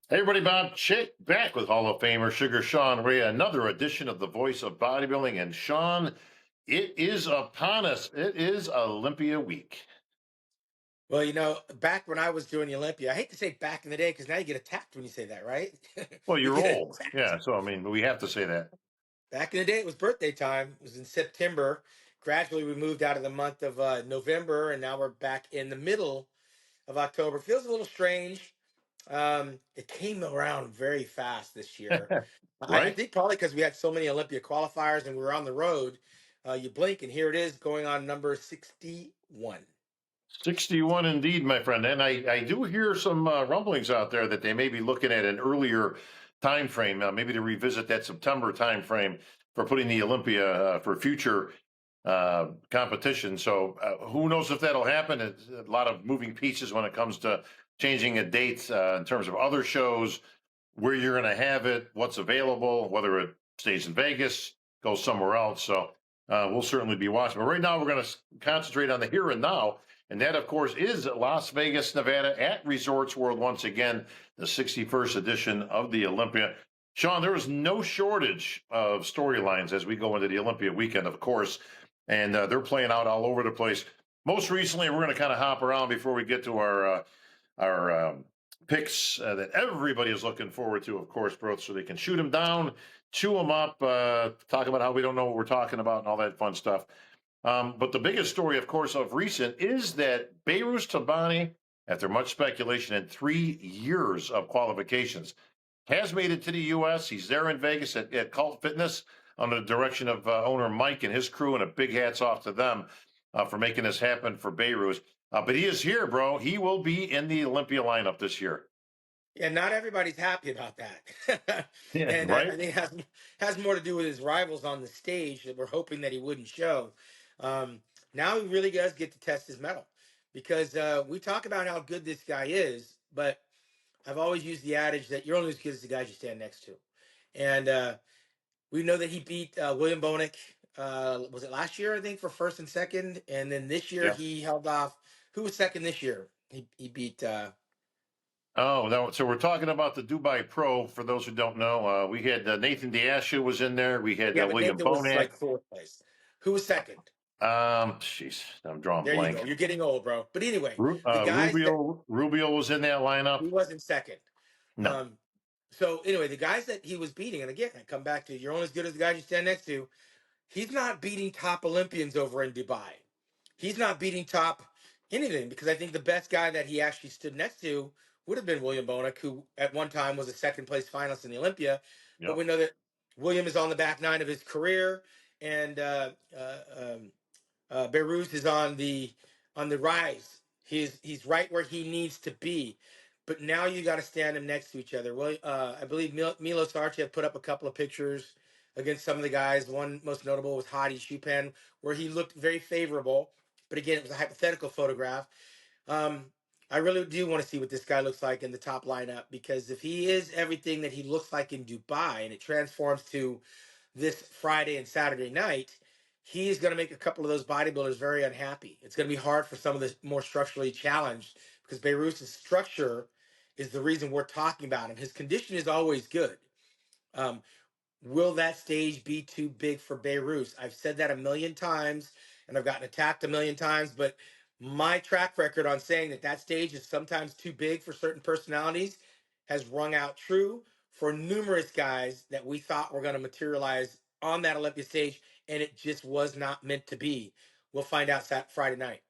Hey everybody, Bob Chick back with Hall of Famer Sugar Sean Ray, another edition of the Voice of Bodybuilding. And Sean, it is upon us. It is Olympia week. Well, back when I was doing the Olympia, I hate to say back in the day because now you get attacked when you say that, right? Well, You you're get old. attacked. Yeah, so I mean, we have to say that. Back in the day, it was birthday time. It was in September. Gradually, we moved out of the month of November, and now we're back in the middle of October. Feels a little strange. It came around very fast this year. I Right? think probably because we had so many Olympia qualifiers and we were on the road. You blink, and here it is going on number 61. 61 indeed, my friend. And I do hear some rumblings out there that they may be looking at an earlier time frame, maybe to revisit that September time frame for putting the Olympia for future competition. So who knows if that'll happen? It's a lot of moving pieces when it comes to changing a date in terms of other shows, where you're going to have it, what's available, whether it stays in Vegas, goes somewhere else. So we'll certainly be watching. But right now, we're going to concentrate on the here and now. And that, of course, is Las Vegas, Nevada at Resorts World once again, the 61st edition of the Olympia. Sean, there is no shortage of storylines as we go into the Olympia weekend, of course, and they're playing out all over the place. Most recently, we're going to kind of hop around before we get to our picks that everybody is looking forward to, of course, bro, so they can shoot them down, chew them up, talk about how we don't know what we're talking about and all that fun stuff. But the biggest story, of course, of recent is that Beirut Tabani, after much speculation and 3 years of qualifications, has made it to the U.S. He's there in Vegas at Cult Fitness under the direction of owner Mike and his crew, and a big hats off to them for making this happen for Beirut. But he is here, bro. He will be in the Olympia lineup this year. Yeah, not everybody's happy about that. Yeah, And I right? think it has more to do with his rivals on the stage that we're hoping that he wouldn't show. Um, Now he really does get to test his mettle because we talk about how good this guy is, but I've always used the adage that you're only as good as the guys you stand next to. And we know that he beat William Bonek, was it last year, I think, for first and second? And then this year Yeah. he held off. Who was second this year? He beat. Oh, no. So we're talking about the Dubai Pro. For those who don't know, we had Nathan Diashu was in there. We had Yeah, but William Nathan was Bonac. like fourth place. Who was second? Jeez, I'm drawing There you go. blank. You're getting old, bro. But anyway, the guys that Rubio was in that lineup. he wasn't second. No, Um, so anyway, the guys that he was beating, and again, I come back to you're only as good as the guys you stand next to. He's not beating top Olympians over in Dubai. He's not beating top anything because I think the best guy that he actually stood next to would have been William Bonek, who at one time was a second place finalist in the Olympia. But yep. we know that William is on the back nine of his career, and Beirut is on the rise. He's right where he needs to be. But now you got to stand him next to each other. Well, I believe Milo Sarcev put up a couple of pictures against some of the guys. One most notable was Hadi Chupin, where he looked very favorable. But again, it was a hypothetical photograph. Um, I really do want to see what this guy looks like in the top lineup because if he is everything that he looks like in Dubai and it transforms to this Friday and Saturday night, he's going to make a couple of those bodybuilders very unhappy. It's going to be hard for some of the more structurally challenged because Beirut's structure is the reason we're talking about him. His condition is always good. Um, will that stage be too big for Beirut? I've said that a million times and I've gotten attacked a million times, but my track record on saying that that stage is sometimes too big for certain personalities has rung out true for numerous guys that we thought were going to materialize on that Olympia stage, and it just was not meant to be. We'll find out Friday night.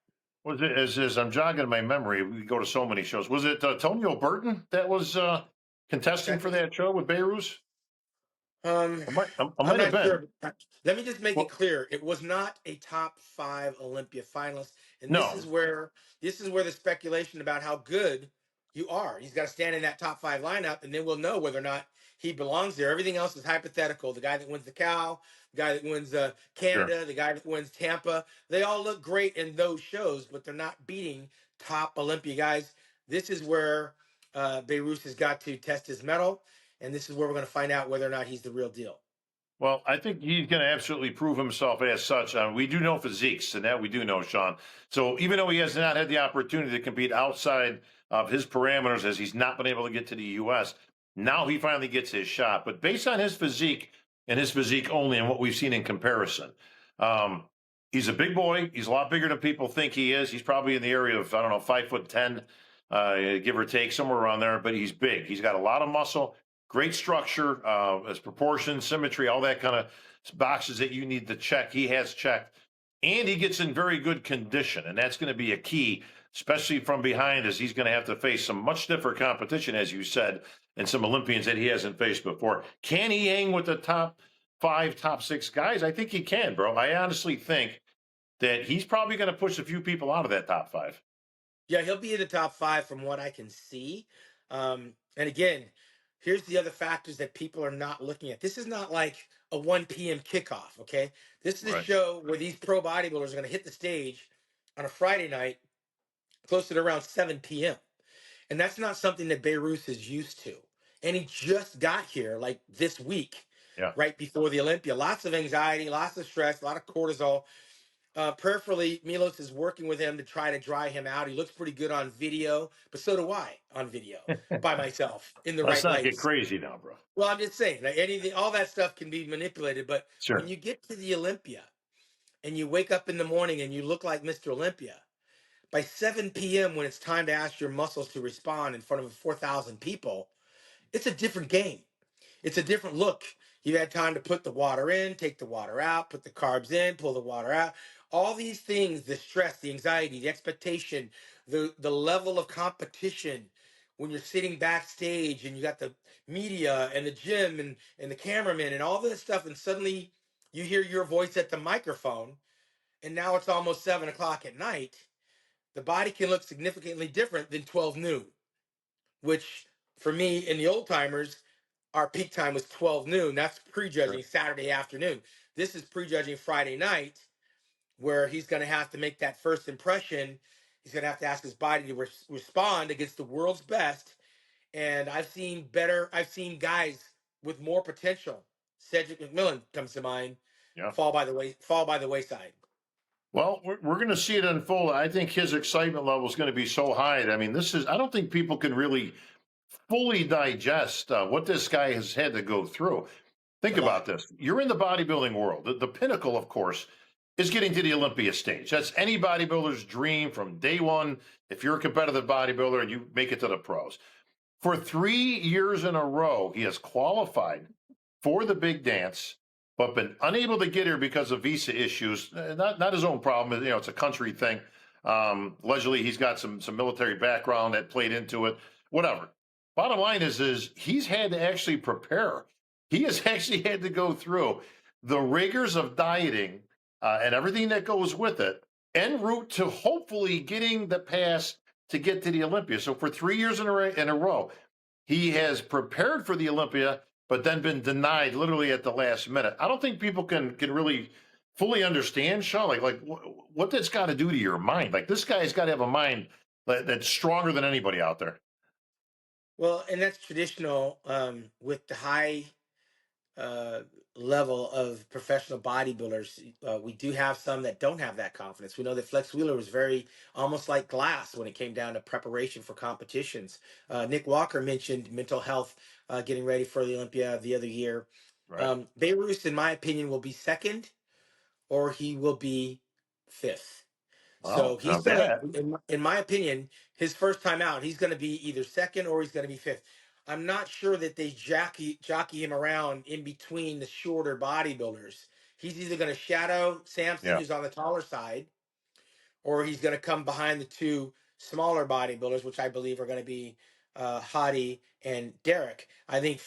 Was it as I'm jogging my memory? We go to so many shows. Was it Tonio Burton that was contesting for Second, that show with Beirut? um, I I'm might have not been. sure. Let me just make it Well, clear: it was not a top five Olympia finalist, and no, this is where the speculation about how good you are. He's got to stand in that top five lineup, and then we'll know whether or not he belongs there. Everything else is hypothetical. The guy that wins the Cal, the guy that wins sure. Canada, the guy that wins Tampa, they all look great in those shows, but they're not beating top Olympia guys. This is where Beirut has got to test his mettle, and this is where we're going to find out whether or not he's the real deal. Well, I think he's going to absolutely prove himself as such. We do know physiques, and that we do know, Sean. So even though he has not had the opportunity to compete outside of his parameters, as he's not been able to get to the U.S., Now he finally gets his shot. But based on his physique and his physique only and what we've seen in comparison, um, he's a big boy. He's a lot bigger than people think he is. He's probably in the area of, I don't know, 5'10", give or take, somewhere around there. But he's big. He's got a lot of muscle, great structure, his proportion, symmetry, all that kind of boxes that you need to check. He has checked. And he gets in very good condition. And that's going to be a key, especially from behind, as he's going to have to face some much stiffer competition, as you said, and some Olympians that he hasn't faced before. Can he hang with the top 5, top 6 guys? I think he can, bro. I honestly think that he's probably going to push a few people out of that top 5. Yeah, he'll be in the top 5 from what I can see. And again, here's the other factors that people are not looking at. This is not like a 1 p.m. kickoff, okay? This is a Right. show where these pro bodybuilders are going to hit the stage on a Friday night closer to around 7 p.m. And that's not something that Beirut is used to. And he just got here like this week, Yeah. right before the Olympia. Lots of anxiety, lots of stress, a lot of cortisol. Prayerfully, Milos is working with him to try to dry him out. He looks pretty good on video, but so do I on video by myself in the Let's right not get lights. crazy now, bro. Well, I'm just saying, like anything, all that stuff can be manipulated. But when Sure. you get to the Olympia and you wake up in the morning and you look like Mr. Olympia, by 7 p.m., when it's time to ask your muscles to respond in front of 4,000 people, it's a different game. It's a different look. You've had time to put the water in, take the water out, put the carbs in, pull the water out. All these things, the stress, the anxiety, the expectation, the level of competition when you're sitting backstage and you got the media and the gym and the cameraman and all this stuff, and suddenly you hear your voice at the microphone, and now it's almost 7 o'clock at night. The body can look significantly different than 12 noon, which for me in the old timers, our peak time was 12 noon. That's Sure. prejudging Saturday afternoon. This is prejudging Friday night, where he's going to have to make that first impression. He's going to have to ask his body to respond against the world's best. And I've seen guys with more potential. Cedric McMillan comes to mind, Yeah. fall by the wayside. Well, we're going to see it unfold. I think his excitement level is going to be so high. I mean, I don't think people can really fully digest what this guy has had to go through. It's Think a lot. about this. You're in the bodybuilding world. The pinnacle, of course, is getting to the Olympia stage. That's any bodybuilder's dream from day one. If you're a competitive bodybuilder and you make it to the pros. For 3 years in a row, he has qualified for the big dance, but been unable to get here because of visa issues. Not his own problem. You know, it's a country thing. Allegedly, he's got some military background that played into it. Whatever. Bottom line is he's had to actually prepare. He has actually had to go through the rigors of dieting and everything that goes with it, en route to hopefully getting the pass to get to the Olympia. So for 3 years in a row, he has prepared for the Olympia, but then been denied literally at the last minute. I don't think people can really fully understand, Sean, what that's got to do to your mind. Like this guy's got to have a mind that's stronger than anybody out there. Well, and that's traditional with the high uh, level of professional bodybuilders. We do have some that don't have that confidence. We know that Flex Wheeler was very almost like glass when it came down to preparation for competitions. Nick Walker mentioned mental health, getting ready for the Olympia the other year. Right. Beirut, in my opinion, will be second or he will be fifth. So Oh, he's not gonna, bad. in my opinion, his first time out, he's gonna be either second or he's gonna be fifth. I'm not sure that they jockey him around in between the shorter bodybuilders. He's either gonna shadow Samson, Yeah. who's on the taller side, or he's gonna come behind the two smaller bodybuilders, which I believe are gonna be Hadi and Derek. I think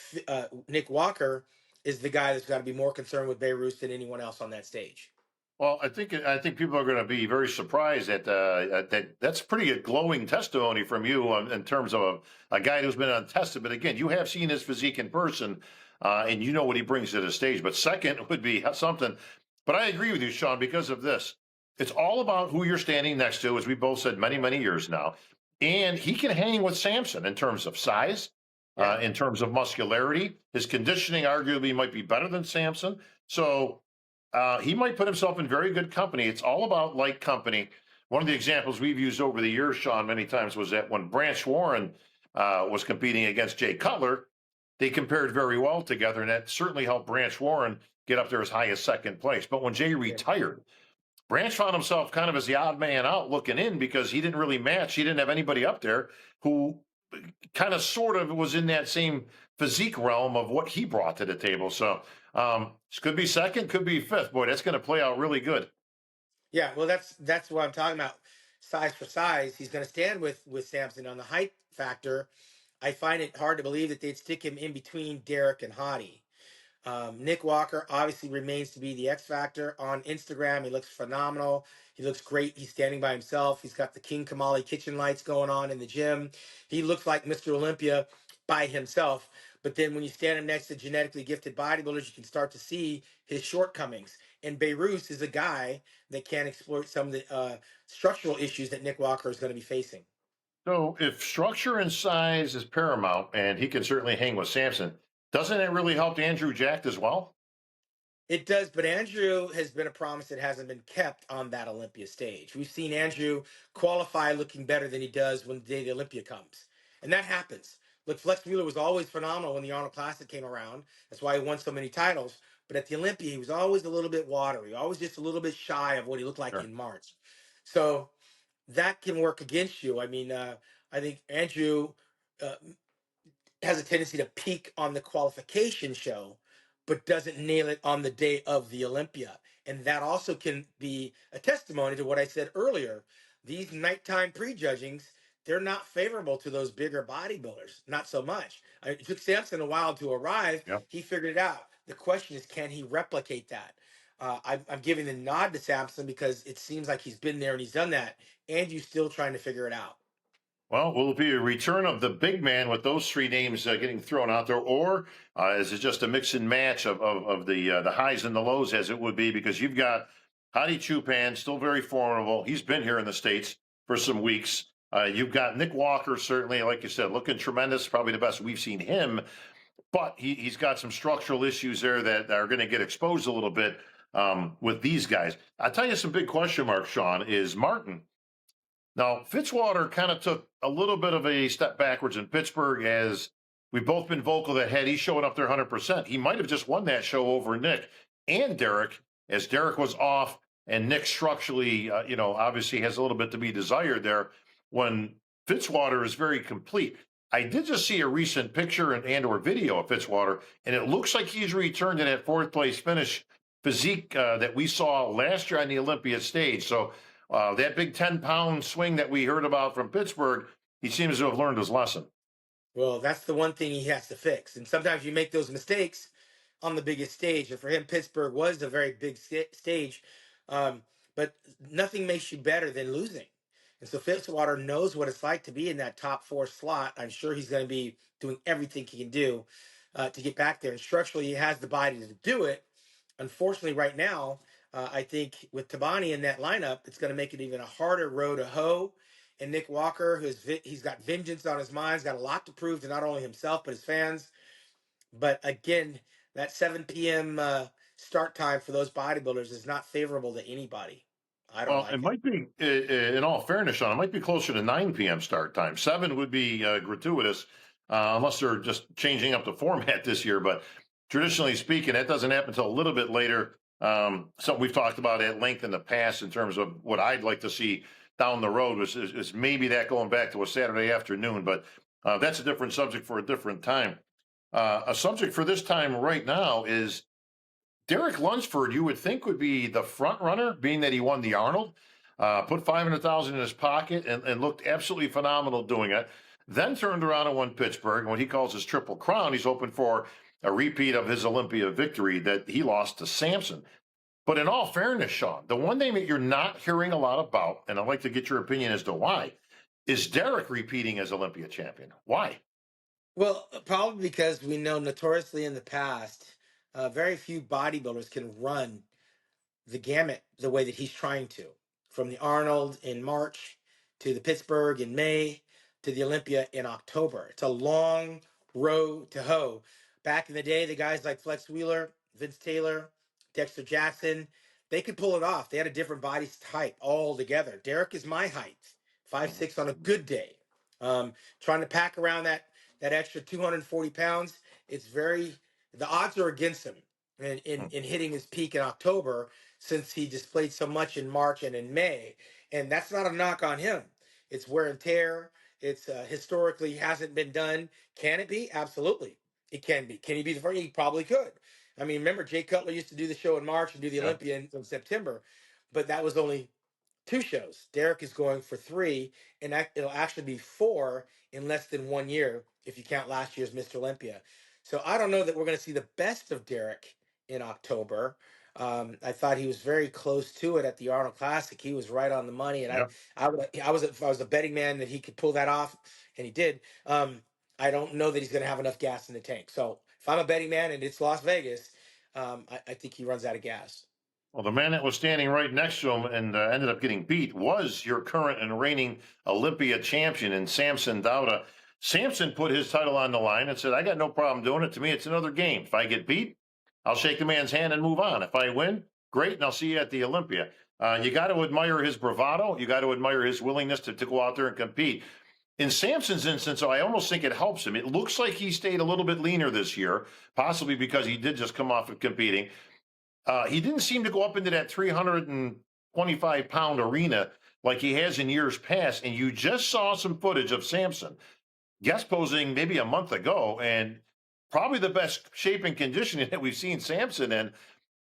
Nick Walker is the guy that's got to be more concerned with Beirut than anyone else on that stage. Well, I think people are going to be very surprised that's pretty glowing testimony from you in terms of a guy who's been untested. But again, you have seen his physique in person, and you know what he brings to the stage. But second would be something. But I agree with you, Sean, because of this. It's all about who you're standing next to, as we both said many years now. And he can hang with Samson in terms of size, Yeah. in terms of muscularity. His conditioning arguably might be better than Samson. So he might put himself in very good company. It's all about like company. One of the examples we've used over the years, Sean, many times was that when Branch Warren was competing against Jay Cutler, they compared very well together, and that certainly helped Branch Warren get up there as high as second place. But when Jay Yeah. retired, Branch found himself kind of as the odd man out looking in because he didn't really match. He didn't have anybody up there who kind of sort of was in that same physique realm of what he brought to the table. So this could be second, could be fifth. Boy, that's going to play out really good. Yeah, well, that's what I'm talking about. Size for size, he's going to stand with Sampson on the height factor. I find it hard to believe that they'd stick him in between Derek and Hottie. Nick Walker obviously remains to be the X factor on Instagram. He looks phenomenal. He looks great. He's standing by himself. He's got the King Kamali kitchen lights going on in the gym. He looks like Mr. Olympia by himself. But then when you stand him next to genetically gifted bodybuilders, you can start to see his shortcomings. And Beirut is a guy that can exploit some of the structural issues that Nick Walker is going to be facing. So if structure and size is paramount, and he can certainly hang with Samson, doesn't it really help Andrew Jack as well? It does, but Andrew has been a promise that hasn't been kept on that Olympia stage. We've seen Andrew qualify looking better than he does when the day the Olympia comes. And that happens. Look, Flex Wheeler was always phenomenal when the Arnold Classic came around. That's why he won so many titles. But at the Olympia, he was always a little bit watery, always just a little bit shy of what he looked like Sure. in March. So that can work against you. I mean, I think Andrew uh, has a tendency to peak on the qualification show, but doesn't nail it on the day of the Olympia. And that also can be a testimony to what I said earlier. These nighttime prejudgings, they're not favorable to those bigger bodybuilders, not so much. It took Samson a while to arrive. Yeah. He figured it out. The question is, can he replicate that? I'm giving the nod to Samson because it seems like he's been there and he's done that. And you're still trying to figure it out. Well, will it be a return of the big man with those three names getting thrown out there, or is it just a mix and match of the highs and the lows, as it would be? Because you've got Hadi Chupan, still very formidable. He's been here in the States for some weeks. You've got Nick Walker, certainly, like you said, looking tremendous, probably the best we've seen him. But he's got some structural issues there that are going to get exposed a little bit with these guys. I'll tell you some big question marks, Sean, is Martin. Now, Fitzwater kind of took a little bit of a step backwards in Pittsburgh, as we've both been vocal that had he showed up there 100%, he might have just won that show over Nick and Derek, as Derek was off and Nick structurally, obviously has a little bit to be desired there when Fitzwater is very complete. I did just see a recent picture and or video of Fitzwater, and it looks like he's returned to that fourth place finish physique that we saw last year on the Olympia stage. So that big 10-pound swing that we heard about from Pittsburgh, he seems to have learned his lesson. Well, that's the one thing he has to fix. And sometimes you make those mistakes on the biggest stage. And for him, Pittsburgh was a very big stage. Um, but nothing makes you better than losing. And so Fitzwater knows what it's like to be in that top four slot. I'm sure he's going to be doing everything he can do to get back there. And structurally, he has the body to do it. Unfortunately, right now, I think with Tabani in that lineup, it's going to make it even a harder row to hoe. And Nick Walker, he's got vengeance on his mind, he's got a lot to prove to not only himself but his fans. But again, that 7 p.m. Start time for those bodybuilders is not favorable to anybody. I don't Well, it like it. might be, in all fairness, Sean, it might be closer to 9 p.m. start time. 7 would be gratuitous, unless they're just changing up the format this year. But traditionally speaking, that doesn't happen until a little bit later. Something we've talked about at length in the past in terms of what I'd like to see down the road is maybe that going back to a Saturday afternoon. But that's a different subject for a different time. A subject for this time right now is Derek Lunsford, you would think would be the front runner, being that he won the Arnold, put 500,000 in his pocket and looked absolutely phenomenal doing it. Then turned around and won Pittsburgh. And what he calls his triple crown, he's hoping for a repeat of his Olympia victory that he lost to Samson. But in all fairness, Sean, the one name that you're not hearing a lot about, and I'd like to get your opinion as to why, is Derek repeating as Olympia champion. Why? Well, probably because we know notoriously in the past, very few bodybuilders can run the gamut the way that he's trying to, from the Arnold in March to the Pittsburgh in May to the Olympia in October. It's a long road to hoe. Back in the day, the guys like Flex Wheeler, Vince Taylor, Dexter Jackson, they could pull it off. They had a different body type altogether. Derek is my height, 5'6" on a good day. Trying to pack around that extra 240 pounds it's very, the odds are against him in hitting his peak in October, since he displayed so much in March and in May. And that's not a knock on him. It's wear and tear. It's historically hasn't been done. Can it be? Absolutely. It can be. Can he be the first? He probably could. I mean, remember, Jay Cutler used to do the show in March and do the Yeah. Olympia in September, but that was only 2 shows. Derek is going for 3, and it'll actually be 4 in less than 1 year if you count last year's Mr. Olympia. So I don't know that we're going to see the best of Derek in October. I thought he was very close to it at the Arnold Classic. He was right on the money, and Yeah. if I was a betting man that he could pull that off, and he did. I don't know that he's going to have enough gas in the tank. So if I'm a betting man and it's Las Vegas, I think he runs out of gas. Well, the man that was standing right next to him and ended up getting beat was your current and reigning Olympia champion in Samson Dauda. Samson put his title on the line and said, I got no problem doing it. To me, it's another game. If I get beat, I'll shake the man's hand and move on. If I win, great, and I'll see you at the Olympia. You got to admire his bravado. You got to admire his willingness to go out there and compete. In Samson's instance, though, I almost think it helps him. It looks like he stayed a little bit leaner this year, possibly because he did just come off of competing. He didn't seem to go up into that 325-pound arena like he has in years past. And you just saw some footage of Samson guest posing maybe a month ago, and probably the best shape and conditioning that we've seen Samson in.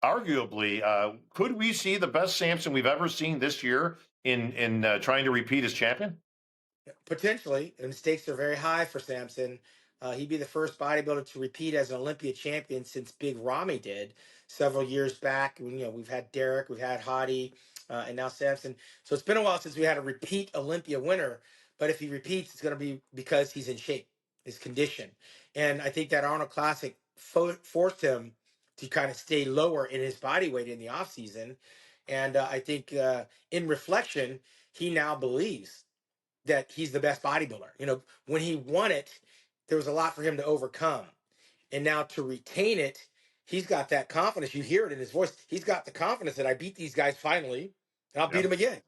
Arguably, could we see the best Samson we've ever seen this year in trying to repeat as champion? Potentially, and the stakes are very high for Samson. He'd be the first bodybuilder to repeat as an Olympia champion since Big Ramy did several years back. We've had Derek, we've had Hadi, and now Samson. So it's been a while since we had a repeat Olympia winner. But if he repeats, it's going to be because he's in shape, his condition. And I think that Arnold Classic forced him to kind of stay lower in his body weight in the off season. And I think in reflection, he now believes that he's the best bodybuilder. When he won it, there was a lot for him to overcome. And now to retain it, he's got that confidence. You hear it in his voice. He's got the confidence that I beat these guys finally, and I'll beat Yeah. them again.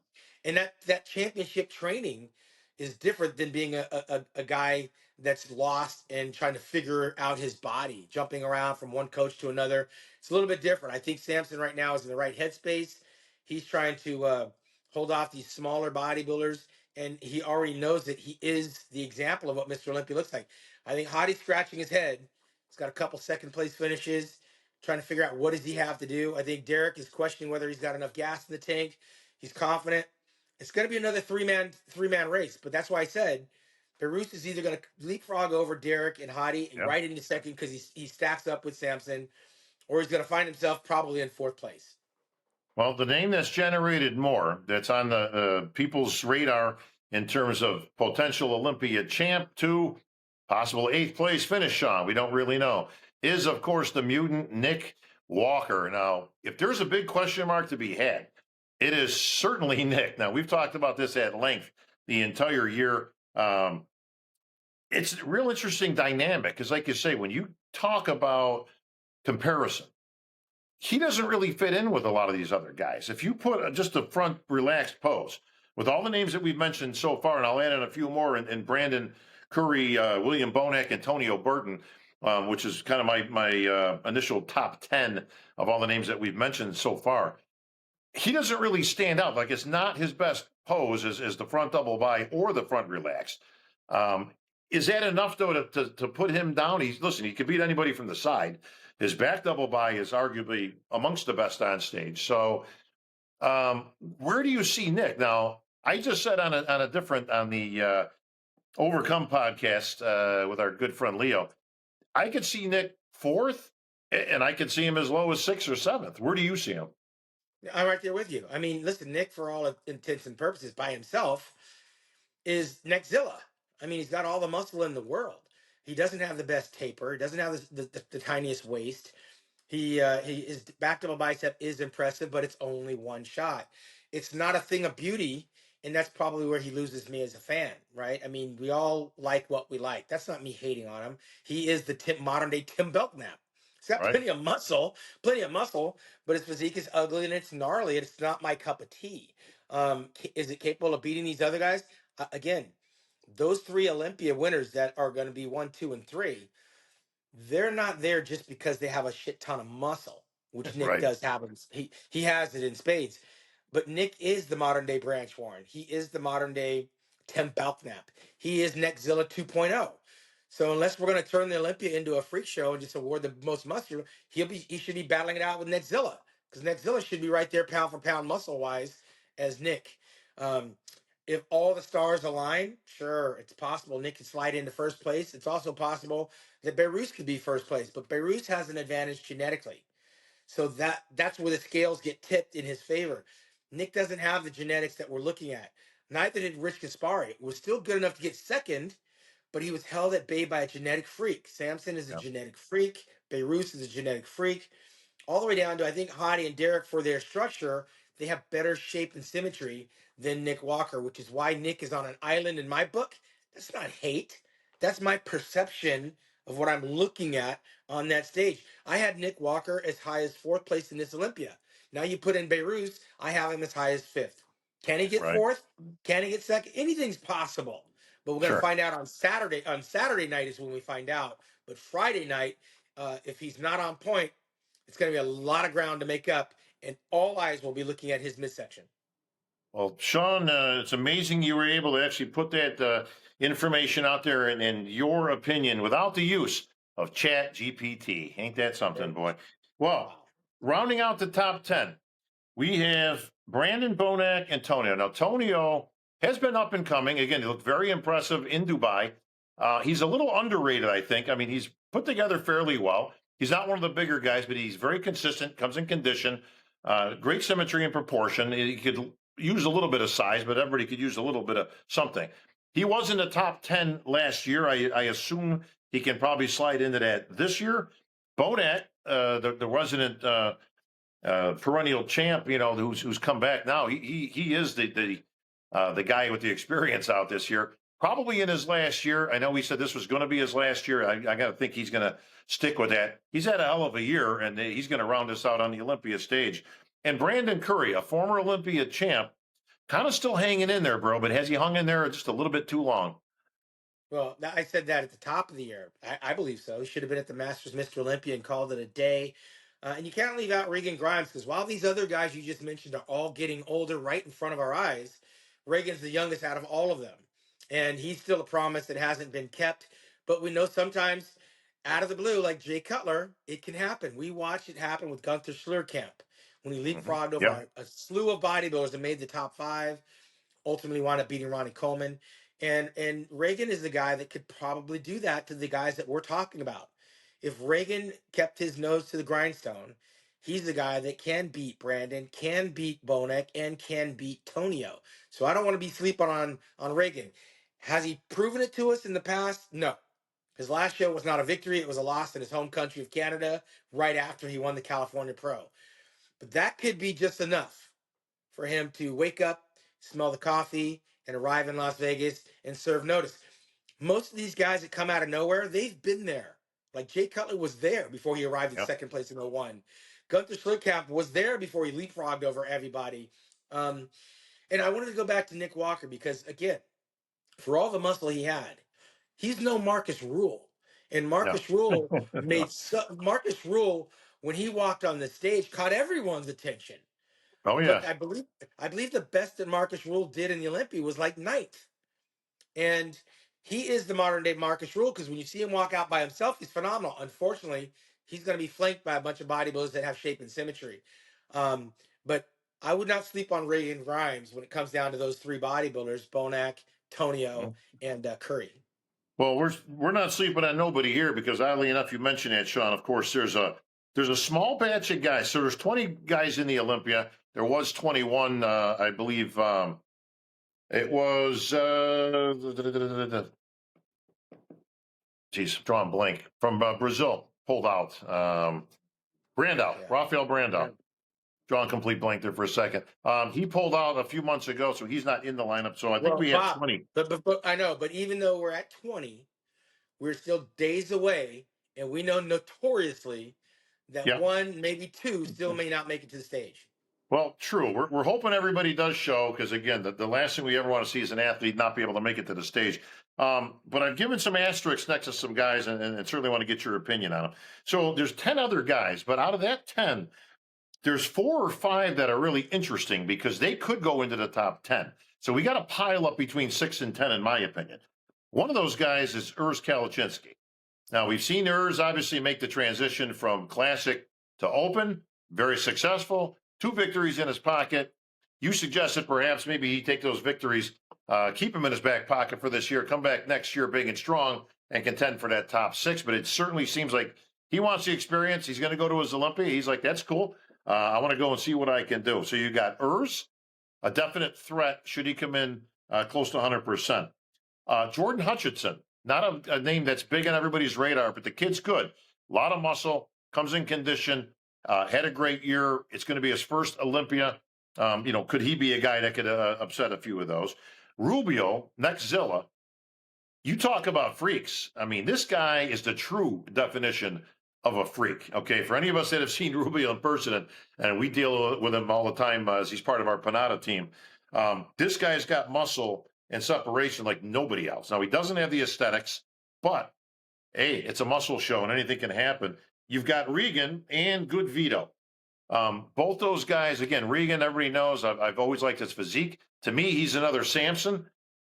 And that championship training is different than being a guy that's lost and trying to figure out his body, jumping around from one coach to another. It's a little bit different. I think Samson right now is in the right headspace. He's trying to hold off these smaller bodybuilders, and he already knows that he is the example of what Mr. Olympia looks like. I think Hadi's scratching his head. He's got a couple second place finishes, trying to figure out what does he have to do. I think Derek is questioning whether he's got enough gas in the tank. He's confident. It's going to be another three man race, but that's why I said Beirut is either going to leapfrog over Derek and Hadi Yeah. right into second because he stacks up with Samson, or he's going to find himself probably in fourth place. Well, the name that's generated more, that's on the people's radar in terms of potential Olympia champ to possible eighth place finish, Sean, we don't really know, is, of course, the mutant Nick Walker. Now, if there's a big question mark to be had, it is certainly Nick. Now, we've talked about this at length the entire year. It's a real interesting dynamic because, like you say, when you talk about comparison, he doesn't really fit in with a lot of these other guys. If you put just a front relaxed pose with all the names that we've mentioned so far, and I'll add in a few more in Brandon Curry, William Bonac, Antonio Burton, which is kind of my initial top 10 of all the names that we've mentioned so far. He doesn't really stand out. Like, it's not his best pose as the front double by or the front relaxed. Is that enough, though, to put him down? Listen, he could beat anybody from the side. His back double by is arguably amongst the best on stage. So, where do you see Nick now? I just said on the Overcome podcast with our good friend Leo, I could see Nick fourth, and I could see him as low as sixth or seventh. Where do you see him? I'm right there with you. I mean, listen, Nick, for all intents and purposes, by himself, is Neckzilla. I mean, he's got all the muscle in the world. He doesn't have the best taper. He doesn't have the tiniest waist. His back double bicep is impressive, but it's only one shot. It's not a thing of beauty, and that's probably where he loses me as a fan, right? I mean, we all like what we like. That's not me hating on him. He is the modern day Tim Belknap. He's got Right? plenty of muscle, but his physique is ugly and it's gnarly, and it's not my cup of tea. Is it capable of beating these other guys? Again, those 3 Olympia winners that are going to be 1, 2, and 3. they're not there just because they have a shit ton of muscle, which Nick Right. does have. He has it in spades. But Nick is the modern day Branch Warren. He is the modern day Tim Belknap. He is Neckzilla 2.0. So unless we're going to turn the Olympia into a freak show and just award the most muscular, he should be battling it out with Neckzilla, because Neckzilla should be right there pound for pound muscle wise as Nick. Um, if all the stars align, sure, it's possible Nick can slide into first place. It's also possible that Beirut could be first place, but Beirut has an advantage genetically. So that's where the scales get tipped in his favor. Nick doesn't have the genetics that we're looking at. Neither did Rich Gaspari. Was still good enough to get second, but he was held at bay by a genetic freak. Samson is a Yeah. genetic freak. Beirut is a genetic freak, all the way down to, I think, Hadi and Derek, for their structure, they have better shape and symmetry than Nick Walker, which is why Nick is on an island in my book. That's not hate. That's my perception of what I'm looking at on that stage. I had Nick Walker as high as fourth place in this Olympia. Now you put in Beirut, I have him as high as fifth. Can he get Right. fourth? Can he get second? Anything's possible. But we're going to Sure. find out on Saturday. On Saturday night is when we find out. But Friday night, if he's not on point, it's going to be a lot of ground to make up, and all eyes will be looking at his midsection. Well, Sean, it's amazing you were able to actually put that information out there in your opinion without the use of Chat GPT. Ain't that something, boy? Well, Wow. rounding out the top 10, we have Brandon Bonac and Tonio. Now, Tonio has been up and coming. Again, he looked very impressive in Dubai. He's a little underrated, I think. I mean, he's put together fairly well. He's not one of the bigger guys, but he's very consistent, comes in condition, great symmetry and proportion. He could use a little bit of size, but everybody could use a little bit of something. He was in the top 10 last year. I assume he can probably slide into that this year. Bonac, the resident perennial champ, who's come back now. He is the guy with the experience out this year. Probably in his last year. I know he said this was going to be his last year. I got to think he's going to stick with that. He's had a hell of a year, and he's going to round us out on the Olympia stage. And Brandon Curry, a former Olympia champ, kind of still hanging in there, bro. But has he hung in there just a little bit too long? Well, I said that at the top of the year. I believe so. He should have been at the Masters Mr. Olympia and called it a day. And you can't leave out Regan Grimes, because while these other guys you just mentioned are all getting older right in front of our eyes, Reagan's the youngest out of all of them. And he's still a promise that hasn't been kept. But we know sometimes out of the blue, like Jay Cutler, it can happen. We watched it happen with Gunther Schlurkamp when he leapfrogged over Yep. a slew of bodybuilders and made the top five, ultimately wound up beating Ronnie Coleman. And Reagan is the guy that could probably do that to the guys that we're talking about. If Reagan kept his nose to the grindstone, he's the guy that can beat Brandon, can beat Bonek, and can beat Tonio. So I don't want to be sleeping on Reagan. Has he proven it to us in the past? No. His last show was not a victory. It was a loss in his home country of Canada right after he won the California Pro. But that could be just enough for him to wake up, smell the coffee, and arrive in Las Vegas and serve notice. Most of these guys that come out of nowhere, they've been there. Like Jay Cutler was there before he arrived in Yep. second place in '01. Gunther Schlitkamp was there before he leapfrogged over everybody. And I wanted to go back to Nick Walker because, again, for all the muscle he had, he's no Marcus Rule. And No. Marcus Rule Marcus Rule, when he walked on the stage, caught everyone's attention. Oh But yeah. I believe the best that Marcus Rule did in the Olympia was like ninth. And he is the modern day Marcus Rule, because when you see him walk out by himself, he's phenomenal. Unfortunately, he's going to be flanked by a bunch of bodybuilders that have shape and symmetry. But I would not sleep on Reagan Grimes when it comes down to those three bodybuilders: Bonac, Tonio, and Curry. Well, we're not sleeping on nobody here because oddly enough, you mentioned that, Sean. Of course, there's a small batch of guys. So there's 20 guys in the Olympia. There was 21, I believe. It was geez, drawing blank from Brazil pulled out. Brandao, Yeah. Rafael Brandao. Yeah. Drawing complete blank there for a second. He pulled out a few months ago, so he's not in the lineup. So I think Well, we have Bob, 20. but I know, but even though we're at 20, we're still days away, and we know notoriously that Yeah. one, maybe two, still may not make it to the stage. Well, true. We're hoping everybody does show because, again, the last thing we ever want to see is an athlete not be able to make it to the stage. But I've given some asterisks next to some guys and certainly want to get your opinion on them. So there's 10 other guys, but out of that 10, there's 4 or 5 that are really interesting because they could go into the top 10. So we got to pile up between 6 and 10, in my opinion. One of those guys is Urs Kalicinski. Now, we've seen Urs obviously make the transition from classic to open, very successful, 2 victories in his pocket. You suggested perhaps maybe he take those victories, keep them in his back pocket for this year, come back next year big and strong and contend for that top 6. But it certainly seems like he wants the experience. He's going to go to his Olympia. He's like, that's cool. I want to go and see what I can do. So you got Urs, a definite threat should he come in close to 100%. Jordan Hutchinson, not a name that's big on everybody's radar, but the kid's good. A lot of muscle, comes in condition, had a great year. It's going to be his first Olympia. Could he be a guy that could upset a few of those? Rubio, next Zilla. You talk about freaks. I mean, this guy is the true definition of a freak. Okay, for any of us that have seen Rubio in person, and we deal with him all the time as he's part of our Panada team, this guy's got muscle and separation like nobody else. Now, he doesn't have the aesthetics, but hey, it's a muscle show and anything can happen. You've got Regan and Good Vito. Both those guys, again, Regan, everybody knows I've always liked his physique. To me, he's another Samson.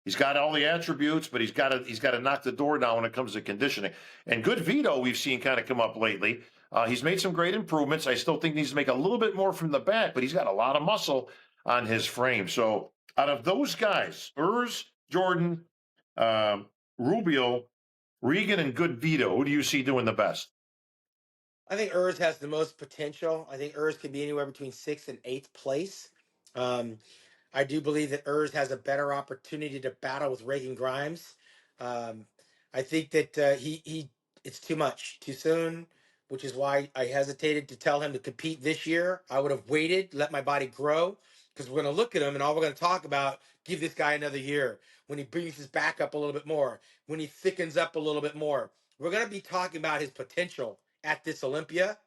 He's got all the attributes, but he's got to knock the door down when it comes to conditioning. And Good Vito, we've seen kind of come up lately. He's made some great improvements. I still think he needs to make a little bit more from the back, but he's got a lot of muscle on his frame. So out of those guys, Urs, Jordan, Rubio, Regan, and Good Vito, who do you see doing the best? I think Urs has the most potential. I think Urs could be anywhere between 6th and 8th place. Um, I do believe that Urs has a better opportunity to battle with Reagan Grimes. Um, I think that he it's too much too soon, which is why I hesitated to tell him to compete this year. I would have waited, let my body grow, because we're going to look at him and all we're going to talk about, give this guy another year. When he brings his back up a little bit more, when he thickens up a little bit more, we're going to be talking about his potential at this Olympia,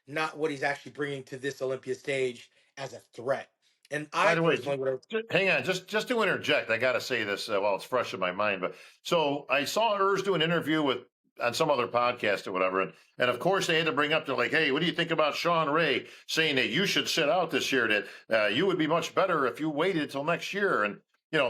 not what he's actually bringing to this Olympia stage as a threat. And By I the way, personally would have. hang on, just to interject, I got to say this while it's fresh in my mind. But so I saw Urs do an interview with on some other podcast or whatever, and of course they had to bring up to like, hey, what do you think about Sean Ray saying that you should sit out this year? That you would be much better if you waited till next year, and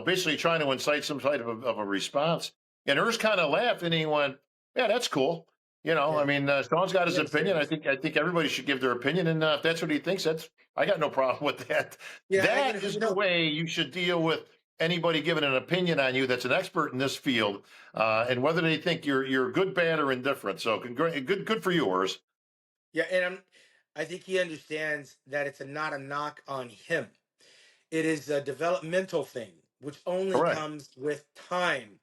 basically trying to incite some type of a response. And Urs kind of laughed and he went, yeah, that's cool. I Yeah, mean, Sean's got he his opinion. I understands. think I think everybody should give their opinion, and if that's what he thinks, that's I got no problem with that. Yeah, That is the way you should deal with anybody giving an opinion on you that's an expert in this field, and whether they think you're good, bad, or indifferent. So, good for you, Urs. yeah, and I think he understands that it's not a knock on him. It is a developmental thing, which only Correct. comes with time.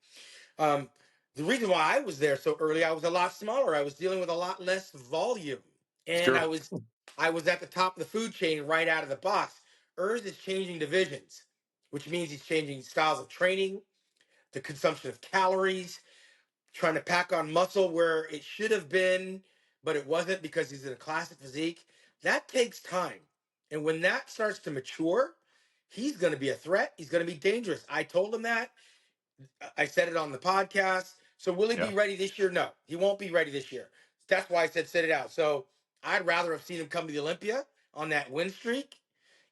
Um, the reason why I was there so early, I was a lot smaller. I was dealing with a lot less volume, and Sure. I was at the top of the food chain right out of the box. Urs is changing divisions, which means he's changing styles of training, the consumption of calories, trying to pack on muscle where it should have been, but it wasn't because he's in a classic physique. That takes time. And when that starts to mature, he's going to be a threat. He's going to be dangerous. I told him that. I said it on the podcast. So will he Yeah. be ready this year? No, he won't be ready this year. That's why I said sit it out. So I'd rather have seen him come to the Olympia on that win streak,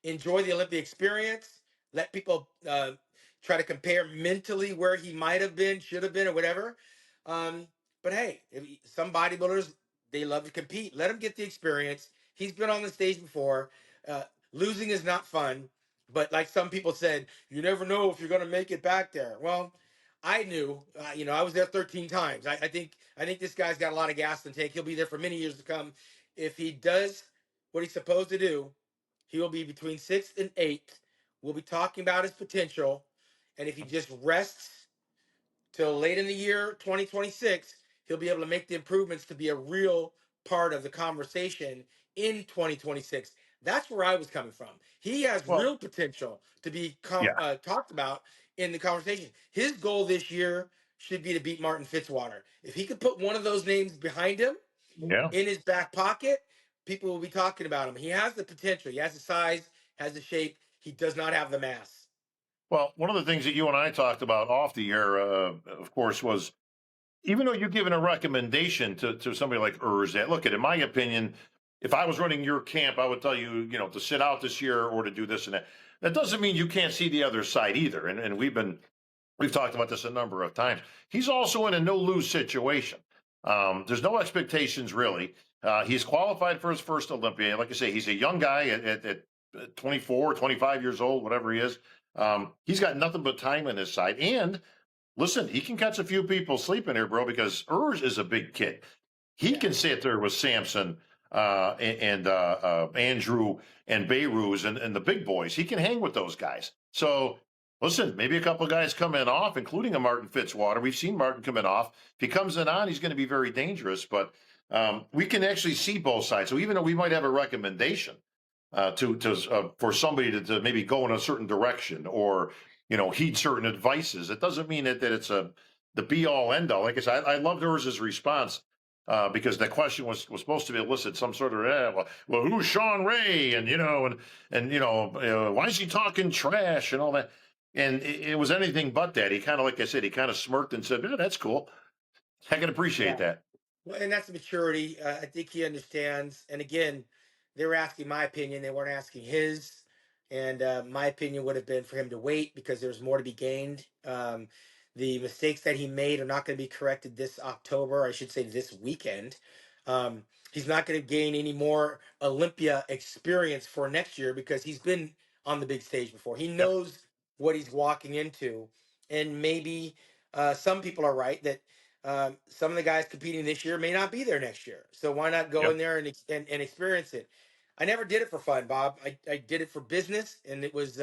enjoy the Olympia experience, let people try to compare mentally where he might have been, should have been, or whatever. But hey, some bodybuilders, they love to compete. Let him get the experience. He's been on the stage before. Uh, Losing is not fun. But like some people said, you never know if you're going to make it back there. Well, I knew, I was there 13 times. I think this guy's got a lot of gas in the tank. He'll be there for many years to come. If he does what he's supposed to do, he will be between 6th and 8th. We'll be talking about his potential. And if he just rests till late in the year 2026, he'll be able to make the improvements to be a real part of the conversation in 2026. That's where I was coming from. He has Well, real potential to be yeah. talked about in the conversation. His goal this year should be to beat Martin Fitzwater. If he could put one of those names behind him Yeah. in his back pocket, people will be talking about him. He has the potential. He has the size. has the shape. He does not have the mass. Well, one of the things that you and I talked about off the air, of course, was even though you're giving a recommendation to somebody like Urs, that look at, in my opinion, if I was running your camp, I would tell you, to sit out this year or to do this and that. That doesn't mean you can't see the other side either. And we've talked about this a number of times. He's also in a no lose situation. There's no expectations really. He's qualified for his first Olympia. Like I say, he's a young guy at 24, 25 years old, whatever he is. He's got nothing but time on his side. And listen, he can catch a few people sleeping here, bro, because Urs is a big kid. He Yeah. can sit there with Samson and Andrew and Beirut and the big boys. He can hang with those guys. So listen, maybe a couple of guys come in off, including a Martin Fitzwater. We've seen Martin come in off. If he comes in on, he's going to be very dangerous. But we can actually see both sides. So even though we might have a recommendation for somebody to maybe go in a certain direction or heed certain advices, it doesn't mean that it's the be all end all. Like I said, I loved Urs's response because that question was supposed to elicit some sort of well, who's Sean Ray, and why is he talking trash and all that, and it was anything but that. He kind of, like I said, he kind of smirked and said, yeah, that's cool. I can appreciate Yeah. that. Well, and that's maturity. I think he understands. And again, they were asking my opinion. They weren't asking his. And my opinion would have been for him to wait because there's more to be gained. The mistakes that he made are not going to be corrected this October. I should say this weekend. He's not going to gain any more Olympia experience for next year because he's been on the big stage before. He Yep. knows what he's walking into. And maybe some people are right that some of the guys competing this year may not be there next year. So why not go in Yep. there and experience it? I never did it for fun, Bob. I did it for business, and it was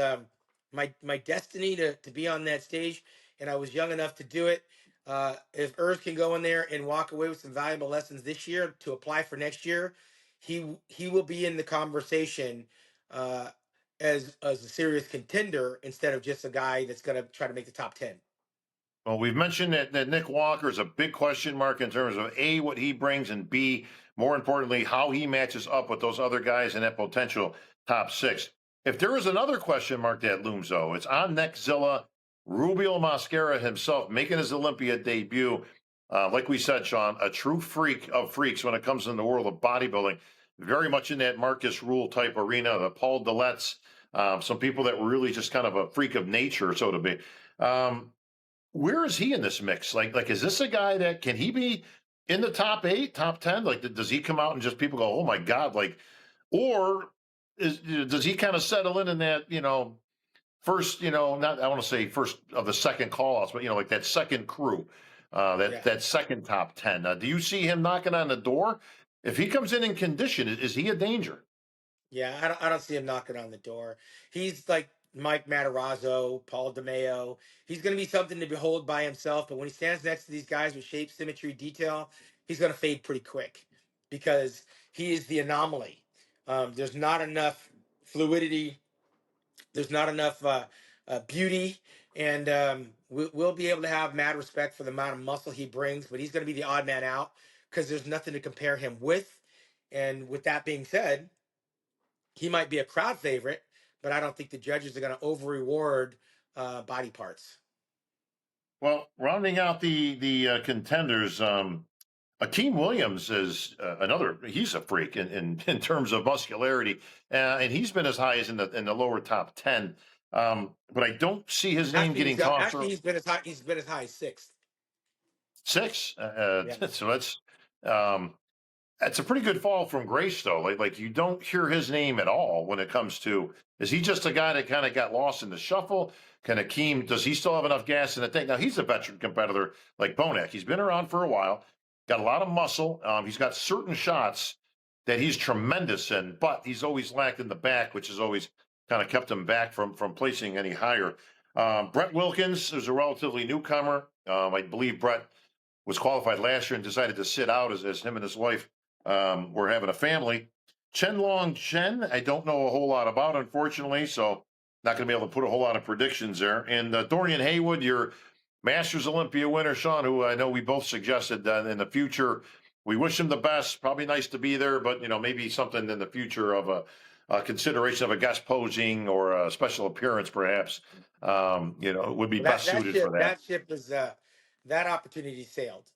my destiny to be on that stage, and I was young enough to do it. If Urs can go in there and walk away with some valuable lessons this year to apply for next year, he will be in the conversation uh, as a serious contender instead of just a guy that's going to try to make the top 10. Well, we've mentioned that Nick Walker is a big question mark in terms of A, what he brings, and B, more importantly, how he matches up with those other guys in that potential top six. If there is another question mark that looms, though, it's on Neckzilla, Rubio Mascara himself making his Olympia debut. Like we said, Sean, a true freak of freaks when it comes in the world of bodybuilding. Very much in that Marcus Rule type arena, the Paul Dillettes, some people that were really just kind of a freak of nature, so to be. Um, where is he in this mix? Like, is this a guy that can he be in the top 8, top 10? Like, does he come out and just people go, oh my God, like, or does he kind of settle in that, first, not, I want to say first of the second call outs, but, like that second crew, Yeah. that second top 10. Do you see him knocking on the door? If he comes in condition, is he a danger? Yeah, I don't see him knocking on the door. He's like Mike Matarazzo, Paul DeMeo. He's going to be something to behold by himself. But when he stands next to these guys with shape, symmetry, detail, he's going to fade pretty quick because he is the anomaly. There's not enough fluidity. There's not enough beauty. And we'll be able to have mad respect for the amount of muscle he brings. But he's going to be the odd man out because there's nothing to compare him with. And with that being said, he might be a crowd favorite, but I don't think the judges are going to over reward body parts. Well, rounding out the contenders, Akeem Williams is another. He's a freak in terms of muscularity, and he's been as high as in the lower top 10. But I don't see his name getting tossed. Actually he's been as high as sixth. Six. Yeah, So um, that's a pretty good fall from grace, though. Like you don't hear his name at all when it comes to. Is he just a guy that kind of got lost in the shuffle? Can Akeem? Does he still have enough gas in the tank? Now he's a veteran competitor like Bonek. He's been around for a while, got a lot of muscle. He's got certain shots that he's tremendous in, but he's always lacked in the back, which has always kind of kept him back from placing any higher. Brett Wilkins is a relatively newcomer. I believe Brett was qualified last year and decided to sit out as him and his wife were having a family. Chen Long Chen, I don't know a whole lot about, unfortunately, so not going to be able to put a whole lot of predictions there. And Dorian Haywood, your Masters Olympia winner, Sean, who I know we both suggested in the future. We wish him the best. Probably nice to be there, but maybe something in the future of consideration of a guest posing or a special appearance, perhaps, would be That best that suited for ship that. that ship is that opportunity sailed,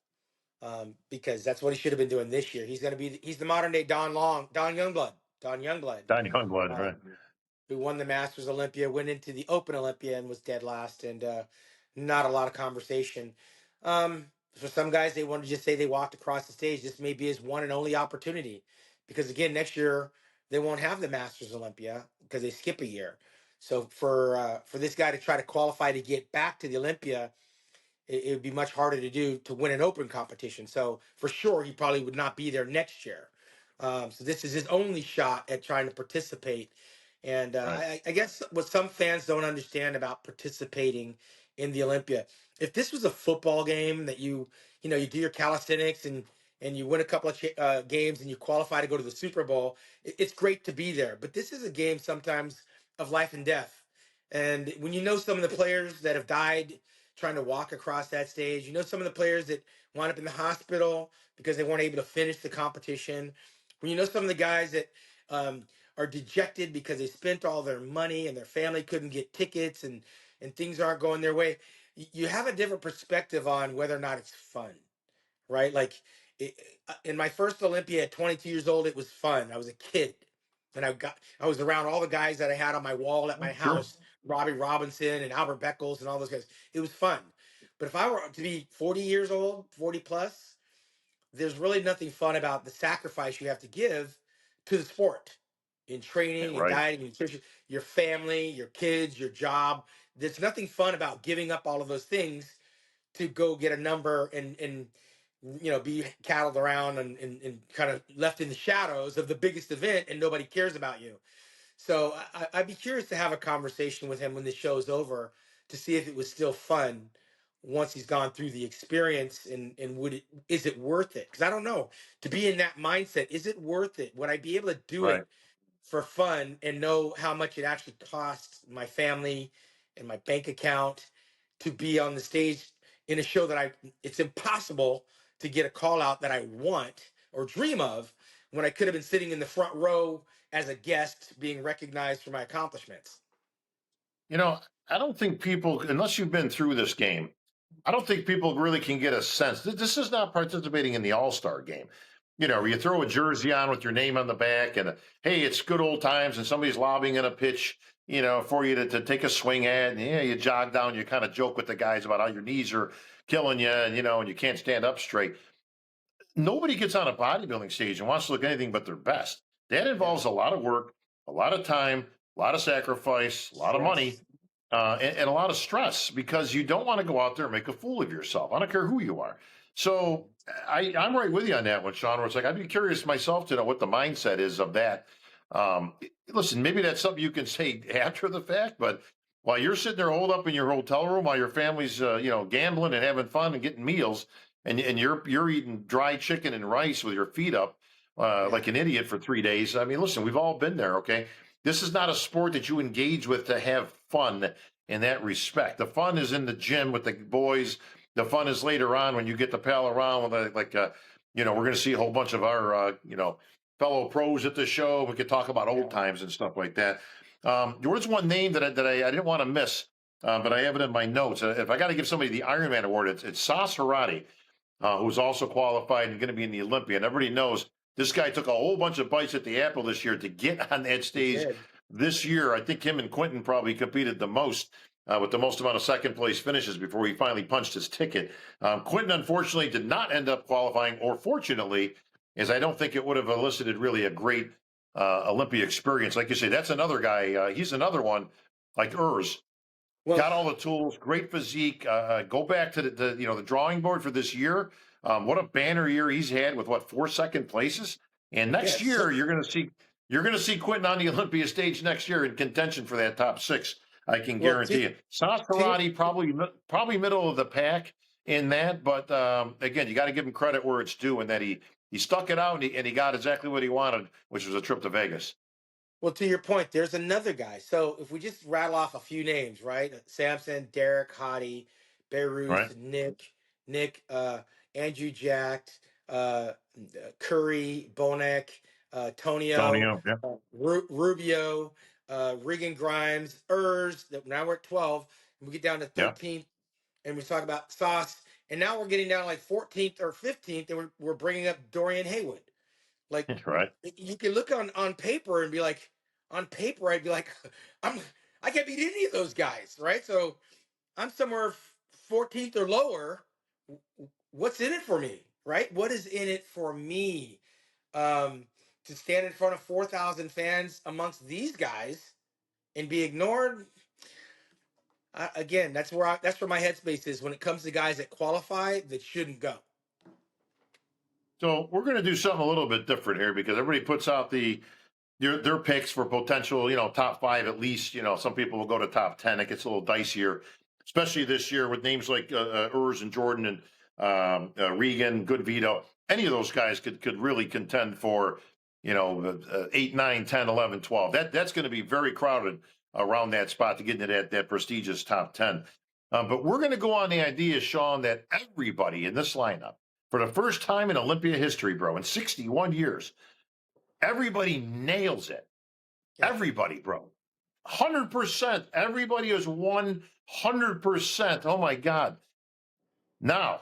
because that's what he should have been doing this year. He's the modern day Don Youngblood, Don Youngblood. Donnie Youngblood, right? Um, who won the Masters Olympia, went into the Open Olympia and was dead last, and not a lot of conversation. For some guys, they want to just say they walked across the stage. This may be his one and only opportunity, because again, next year they won't have the Masters Olympia because they skip a year. So for this guy to try to qualify to get back to the Olympia, it would be much harder to do to win an open competition. So for sure, he probably would not be there next year. So this is his only shot at trying to participate. And Right. I guess what some fans don't understand about participating in the Olympia, if this was a football game that you do your calisthenics and you win a couple of games and you qualify to go to the Super Bowl, it's great to be there. But this is a game sometimes of life and death. And when you know some of the players that have died trying to walk across that stage. You know, some of the players that wound up in the hospital because they weren't able to finish the competition. When you know some of the guys that um, are dejected because they spent all their money and their family couldn't get tickets and things aren't going their way, you have a different perspective on whether or not it's fun, right? Like in my first Olympia at 22 years old, it was fun. I was a kid, and I was around all the guys that I had on my wall at my Sure. house, Robbie Robinson and Albert Beckles and all those guys. It was fun. But if I were to be 40 years old, 40 plus, there's really nothing fun about the sacrifice you have to give to the sport in Yeah, training and right. dieting and nutrition, your family, your kids, your job. There's nothing fun about giving up all of those things to go get a number and be cattled around and kind of left in the shadows of the biggest event and nobody cares about you. So I'd be curious to have a conversation with him when the show's over to see if it was still fun once he's gone through the experience, and is it worth it? Because I don't know, to be in that mindset, is it worth it? Would I be able to do Right. it for fun and know how much it actually costs my family and my bank account to be on the stage in a show that it's impossible to get a call out that I want or dream of, when I could have been sitting in the front row as a guest being recognized for my accomplishments. You know, I don't think people, unless you've been through this game, I don't think people really can get a sense. This is not participating in the All Star game. Where you throw a jersey on with your name on the back, and hey, it's good old times, and somebody's lobbing in a pitch, for you to take a swing at, and you jog down, you kind of joke with the guys about how your knees are killing you, and you can't stand up straight. Nobody gets on a bodybuilding stage and wants to look anything but their best. That Yeah. involves a lot of work, a lot of time, a lot of sacrifice, a lot of money, Stress. and a lot of stress, because you don't want to go out there and make a fool of yourself. I don't care who you are. So I'm right with you on that one, Sean. Where it's like, I'd be curious myself to know what the mindset is of that. Listen, maybe that's something you can say after the fact, but while you're sitting there holed up in your hotel room, while your family's gambling and having fun and getting meals, and you're eating dry chicken and rice with your feet up, Yeah. like an idiot for 3 days. I mean, listen, we've all been there. Okay, this is not a sport that you engage with to have fun in that respect. The fun is in the gym with the boys. The fun is later on when you get to pal around with we're going to see a whole bunch of our fellow pros at the show. We could talk about old Yeah. times and stuff like that. There was one name that I didn't want to miss, but I have it in my notes. If I got to give somebody the Ironman award, it's Sas Harati, who's also qualified and going to be in the Olympia. And everybody knows this guy took a whole bunch of bites at the apple this year to get on that He stage did. this year. I think him and Quentin probably competed the most, with the most amount of second place finishes before he finally punched his ticket. Quentin, unfortunately, did not end up qualifying, or fortunately, as I don't think it would have elicited really a great Olympia experience. Like you say, that's another guy. He's another one like Urs. Well, Got all the tools, great physique. Go back to the drawing board for this year. What a banner year he's had with what, 4 second places. And next yes. year you're gonna see Quentin on the Olympia stage next year in contention for that top six. I can Well, guarantee you. Sas to Karate probably middle of the pack in that, but again, you got to give him credit where it's due, and that he stuck it out, and he got exactly what he wanted, which was a trip to Vegas. Well, to your point, there's another guy. So if we just rattle off a few names, right? Samson, Derek, Hottie, Right? Beirut, Nick, Andrew Jack, Curry, Bonek. Tonio, Antonio, yeah, Rubio, Regan Grimes, Urs. That now we're at 12. And we get down to yeah, 13th, and we talk about Sauce. And now we're getting down like 14th or 15th, and we're bringing up Dorian Haywood. Like right. you can look on paper and be like, on paper, I'd be like, I'm I can't beat any of those guys, right? So I'm somewhere 14th or lower. What's in it for me, right? What is in it for me? To stand in front of 4,000 fans amongst these guys and be ignored. Again, that's where my headspace is when it comes to guys that qualify that shouldn't go. So we're going to do something a little bit different here because everybody puts out their picks for potential, top five at least. Some people will go to top 10. It gets a little dicier, especially this year with names like Urs and Jordan and Regan, Good Vito. Any of those guys could really contend for, 8, 9, 10, 11, 12. That's going to be very crowded around that spot to get into that prestigious top 10. But we're going to go on the idea, Shawn, that everybody in this lineup, for the first time in Olympia history, bro, in 61 years, everybody nails it. Yeah. Everybody, bro. 100%. Everybody is 100%. Oh my God. Now,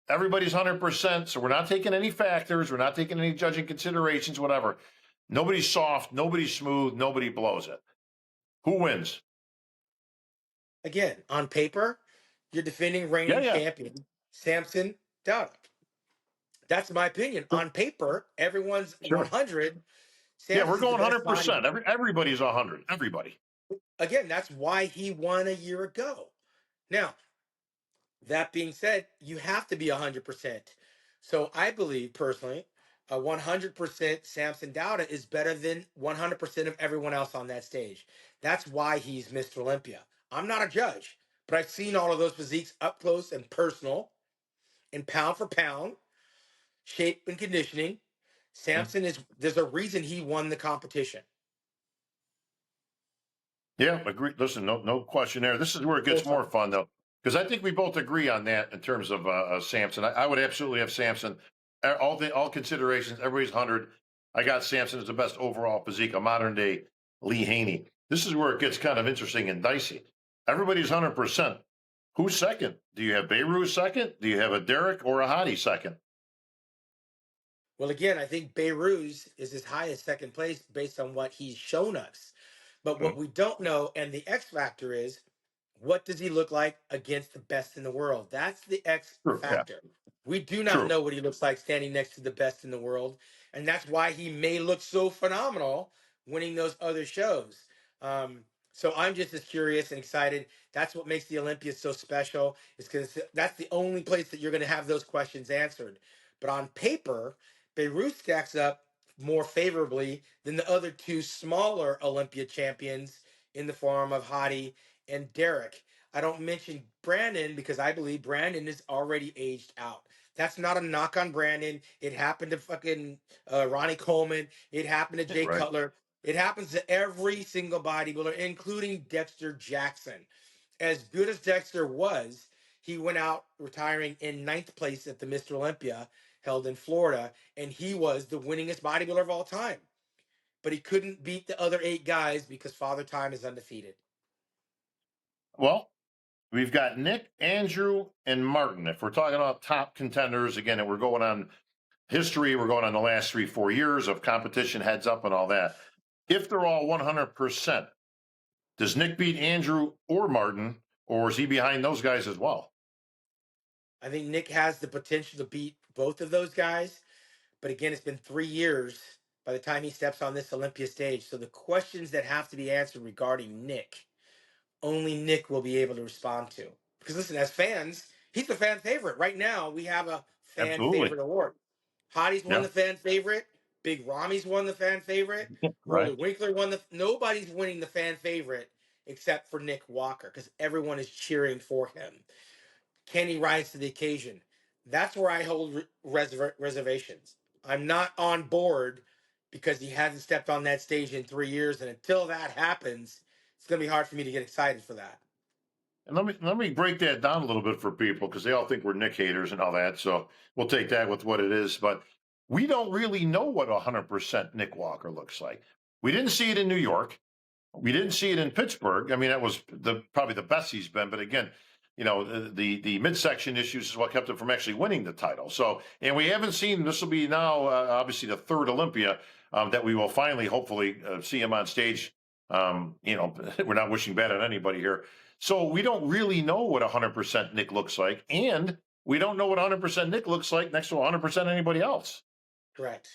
everybody's 100%. So we're not taking any factors. We're not taking any judging considerations, whatever. Nobody's soft. Nobody's smooth. Nobody blows it. Who wins? Again, on paper, you're defending Yeah, reigning yeah. champion Samson Dowd. That's my opinion. Sure. On paper, everyone's Sure. 100. Yeah, we're Samson's the going best body. 100%. Everybody's 100. Everybody. Again, that's why he won a year ago. Now, that being said, you have to be 100%. So I believe personally, a 100% Samson Dowda is better than 100% of everyone else on that stage. That's why he's Mr. Olympia. I'm not a judge, but I've seen all of those physiques up close and personal and pound for pound, shape and conditioning. Samson there's a reason he won the competition. Yeah, agree. Listen, no question there. This is where it Full gets more stop. fun, though, because I think we both agree on that in terms of Samson. I would absolutely have Samson. All considerations, everybody's 100. I got Samson as the best overall physique, a modern day Lee Haney. This is where it gets kind of interesting and dicey. Everybody's 100%. Who's second? Do you have Beirut second? Do you have a Derek or a Hottie second? Well, again, I think Beirut is as high as second place based on what he's shown us. But what Mm, we don't know, and the X factor is, what does he look like against the best in the world? That's the X true. Yeah. factor. We do not True. know what he looks like standing next to the best in the world. And that's why he may look so phenomenal winning those other shows. So I'm just as curious and excited. That's what makes the Olympia so special, is because that's the only place that you're going to have those questions answered. But on paper, Beirut stacks up more favorably than the other two smaller Olympia champions in the form of Hadi and Derek. I don't mention Brandon because I believe Brandon is already aged out. That's not a knock on Brandon. It happened to fucking Ronnie Coleman. It happened to Jay Right. Cutler. It happens to every single bodybuilder, including Dexter Jackson. As good as Dexter was, he went out retiring in ninth place at the Mr. Olympia held in Florida, and he was the winningest bodybuilder of all time. But he couldn't beat the other 8 guys because Father Time is undefeated. Well, we've got Nick, Andrew, and Martin. If we're talking about top contenders, again, and we're going on history, we're going on the last 3, 4 years of competition, heads up, and all that. If they're all 100%, does Nick beat Andrew or Martin, or is he behind those guys as well? I think Nick has the potential to beat both of those guys. But again, it's been 3 years by the time he steps on this Olympia stage. So the questions that have to be answered regarding Nick, only Nick will be able to respond to. Because listen, as fans, he's the fan favorite. Right now, we have a fan Absolutely. favorite award. Hottie's won Yeah. the fan favorite. Big Rami's won the fan favorite. Right. Roy Winkler won the. Nobody's winning the fan favorite except for Nick Walker because everyone is cheering for him. Can he rise to the occasion? That's where I hold reservations. I'm not on board because he hasn't stepped on that stage in 3 years, and until that happens, it's going to be hard for me to get excited for that. And let me break that down a little bit for people because they all think we're Nick haters and all that. So we'll take that with what it is. But we don't really know what 100% Nick Walker looks like. We didn't see it in New York. We didn't see it in Pittsburgh. I mean, that was probably the best he's been. But again, the midsection issues is what kept him from actually winning the title. So, and we haven't seen. This will be now obviously the third Olympia that we will finally, hopefully, see him on stage. We're not wishing bad on anybody here. So we don't really know what 100% Nick looks like, and we don't know what 100% Nick looks like next to 100% anybody else. Correct.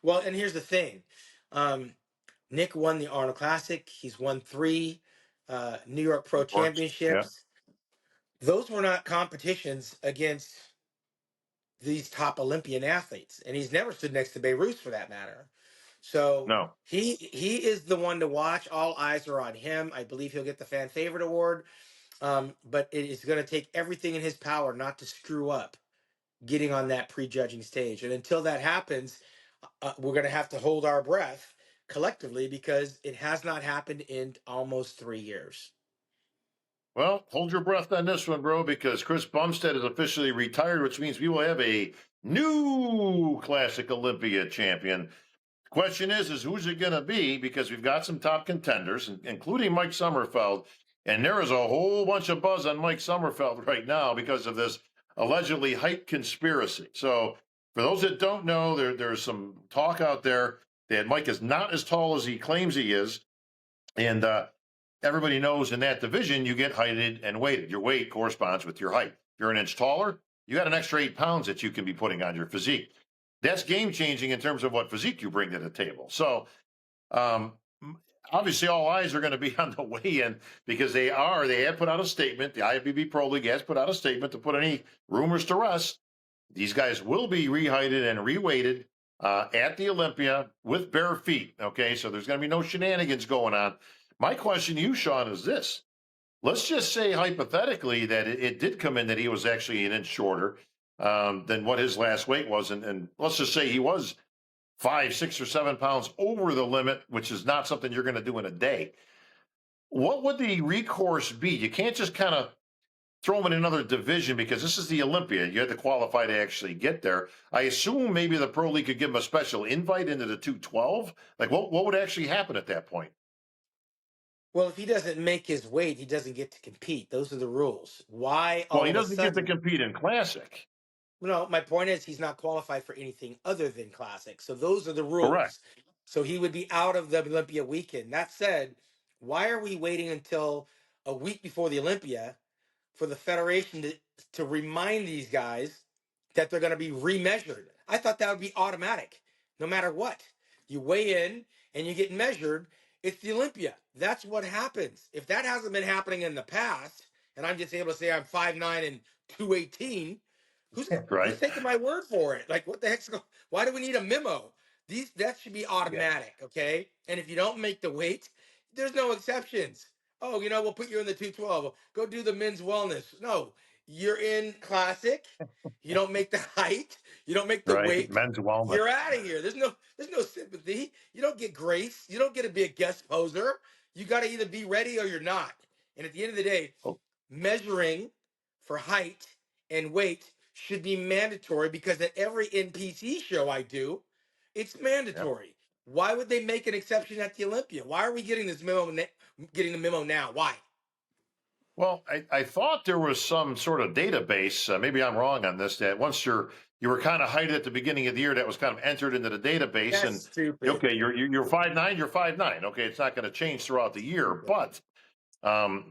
Well, and here's the thing. Nick won the Arnold Classic. He's won 3 New York Pro Of course. Yeah. Championships. Those were not competitions against these top Olympian athletes, and he's never stood next to Beirut for that matter. So No. he is the one to watch. All eyes are on him. I believe he'll get the fan favorite award, but it is going to take everything in his power not to screw up getting on that prejudging stage. And until that happens, we're going to have to hold our breath collectively because it has not happened in almost 3 years. Well, hold your breath on this one, bro, because Chris Bumstead is officially retired, which means we will have a new Classic Olympia champion. Question is who's it going to be? Because we've got some top contenders, including Mike Sommerfeld, and there is a whole bunch of buzz on Mike Sommerfeld right now because of this allegedly height conspiracy. So, for those that don't know, there's some talk out there that Mike is not as tall as he claims he is, and everybody knows in that division you get heighted and weighted. Your weight corresponds with your height. If you're an inch taller, you got an extra 8 pounds that you can be putting on your physique. That's game changing in terms of what physique you bring to the table. So obviously all eyes are going to be on the weigh-in because they have put out a statement. The IFBB Pro League has put out a statement to put any rumors to rest. These guys will be reheighted and reweighted at the Olympia with bare feet. Okay, so there's going to be no shenanigans going on. My question to you, Shawn, is this. Let's just say hypothetically that it did come in that he was actually an inch shorter than what his last weight was. And let's just say he was 5, 6, or 7 pounds over the limit, which is not something you're going to do in a day. What would the recourse be? You can't just kind of throw him in another division because this is the Olympia. You had to qualify to actually get there. I assume maybe the Pro League could give him a special invite into the 212. Like what would actually happen at that point? Well, if he doesn't make his weight, he doesn't get to compete. Those are the rules. Why all Well, he of a doesn't get to sudden? compete in Classic. No, my point is he's not qualified for anything other than Classic. So those are the Correct. rules. So he would be out of the Olympia weekend. That said, why are we waiting until a week before the Olympia for the federation to remind these guys that they're going to be remeasured? I thought that would be automatic, no matter what. You weigh in and you get measured. It's the Olympia. That's what happens. If that hasn't been happening in the past, and I'm just able to say I'm 5'9" and 218, who's Right. taking my word for it? Like, what the heck's going? Why do we need a memo? That should be Yeah. automatic, okay? And if you don't make the weight, there's no exceptions. Oh, we'll put you in the 212. Go do the men's wellness. No, you're in Classic. You don't make the height. You don't make the Right. weight. Men's wellness. You're out of here. There's no sympathy. You don't get grace. You don't get to be a guest poser. You got to either be ready or you're not. And at the end of the day, Oh, measuring for height and weight should be mandatory because at every NPC show I do, it's yeah. mandatory. Why would they make an exception at the Olympia? Why are we getting this memo? Getting the memo now? Why? Well, I thought there was some sort of database. Maybe I'm wrong on this. That once you were kind of heighted at the beginning of the year, that was kind of entered into the database. That's And stupid. okay, you're 5'9", you're 5'9". Okay, it's not going to change throughout the year, but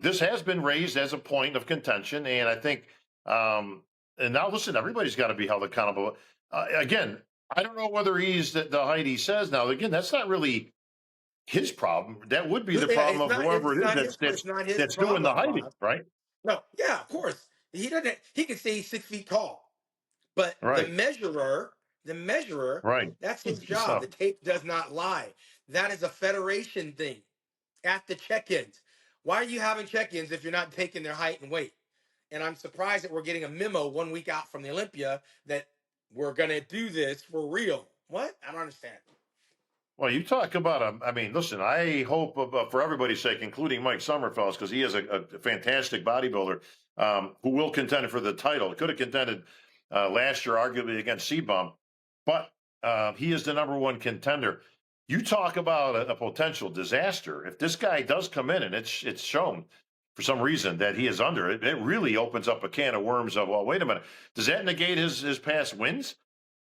this has been raised as a point of contention, and I think. And now, listen, everybody's got to be held accountable. Again, I don't know whether he's the height he says now. Again, that's not really his problem. That would be the Yeah, problem of whoever it is it's not his that's doing the problem, hiding, Bob. right? No, yeah, of course. He can say he's 6 feet tall, but Right, the measurer, right. that's his job. So, The tape does not lie. That is a federation thing at the check-ins. Why are you having check-ins if you're not taking their height and weight? And I'm surprised that we're getting a memo 1 week out from the Olympia that we're going to do this for real. What? I don't understand. well, you talk about I mean, listen. I hope for everybody's sake, including Mike Sommerfeld, because he is a fantastic bodybuilder who will contend for the title. Could have contended last year, arguably against C-Bump. but he is the number one contender. You talk about a potential disaster. If this guy does come in and it's shown for some reason that he is under it, it really opens up a can of worms of, well, wait a minute, does that negate his past wins?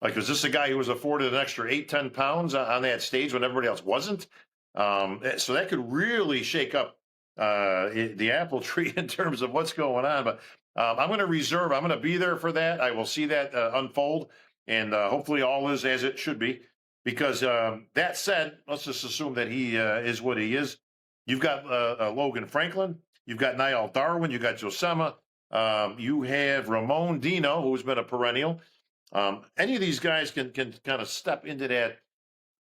Like, is this a guy who was afforded an extra 8, 10 pounds on that stage when everybody else wasn't? So that could really shake up the apple tree in terms of what's going on. But I'm going to reserve. I'm going to be there for that. I will see that unfold, and hopefully all is as it should be. Because that said, let's just assume that he is what he is. You've got Logan Franklin. You've got Niall Darwin. You've got Josema. You have Ramon Dino, who's been a perennial. Any of these guys can kind of step into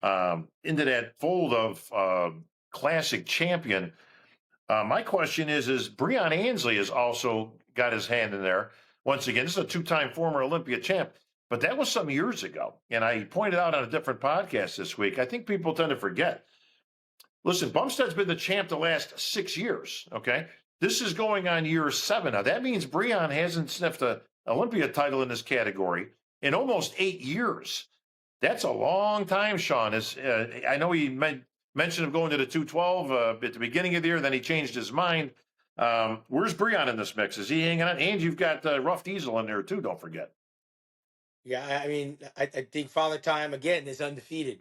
that fold of classic champion. My question is Breon Ansley has also got his hand in there. Once again, this is a two-time former Olympia champ, but that was some years ago. And I pointed out on a different podcast this week, I think people tend to forget. Listen, Bumstead's been the champ the last 6 years, okay? This is going on year 7. Now, that means Breon hasn't sniffed an Olympia title in this category in almost 8 years. That's a long time, Shawn. I know he mentioned of going to the 212 at the beginning of the year, then he changed his mind. Where's Breon in this mix? Is he hanging on? And you've got Rough Diesel in there too, don't forget. Yeah, I mean, I think Father Time, again, is undefeated.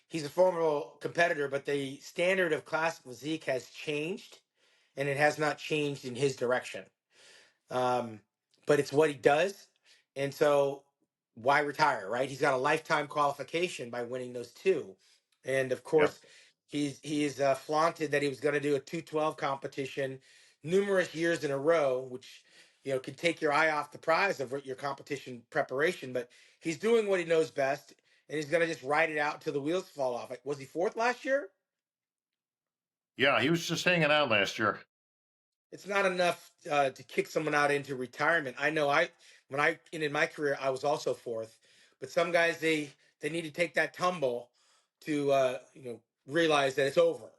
He's a formidable competitor, but the standard of classic physique has changed, and it has not changed in his direction. But it's what he does. And so why retire, right? He's got a lifetime qualification by winning those two. And of Yep. course, he's flaunted that he was going to do a 212 competition numerous years in a row, which, could take your eye off the prize of your competition preparation. But he's doing what he knows best, and he's going to just ride it out until the wheels fall off. Was he fourth last year? Yeah, he was just hanging out last year. It's not enough to kick someone out into retirement. I know when I ended my career, I was also fourth, but some guys they need to take that tumble to realize that it's over.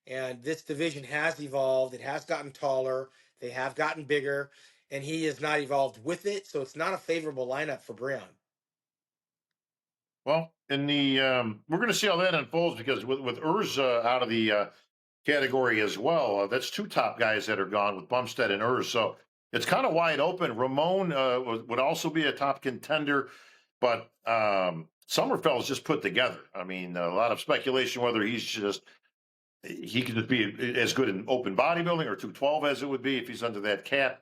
And this division has evolved. It has gotten taller. They have gotten bigger, and he has not evolved with it. So it's not a favorable lineup for Breon. Well, in the we're going to see how that unfolds because with Urza out of the category as well, that's 2 top guys that are gone with Bumstead and Urza. So it's kind of wide open. Ramon would also be a top contender, but Sommerfeld's just put together. I mean, a lot of speculation whether he could just be as good in open bodybuilding or 212 as it would be if he's under that cap.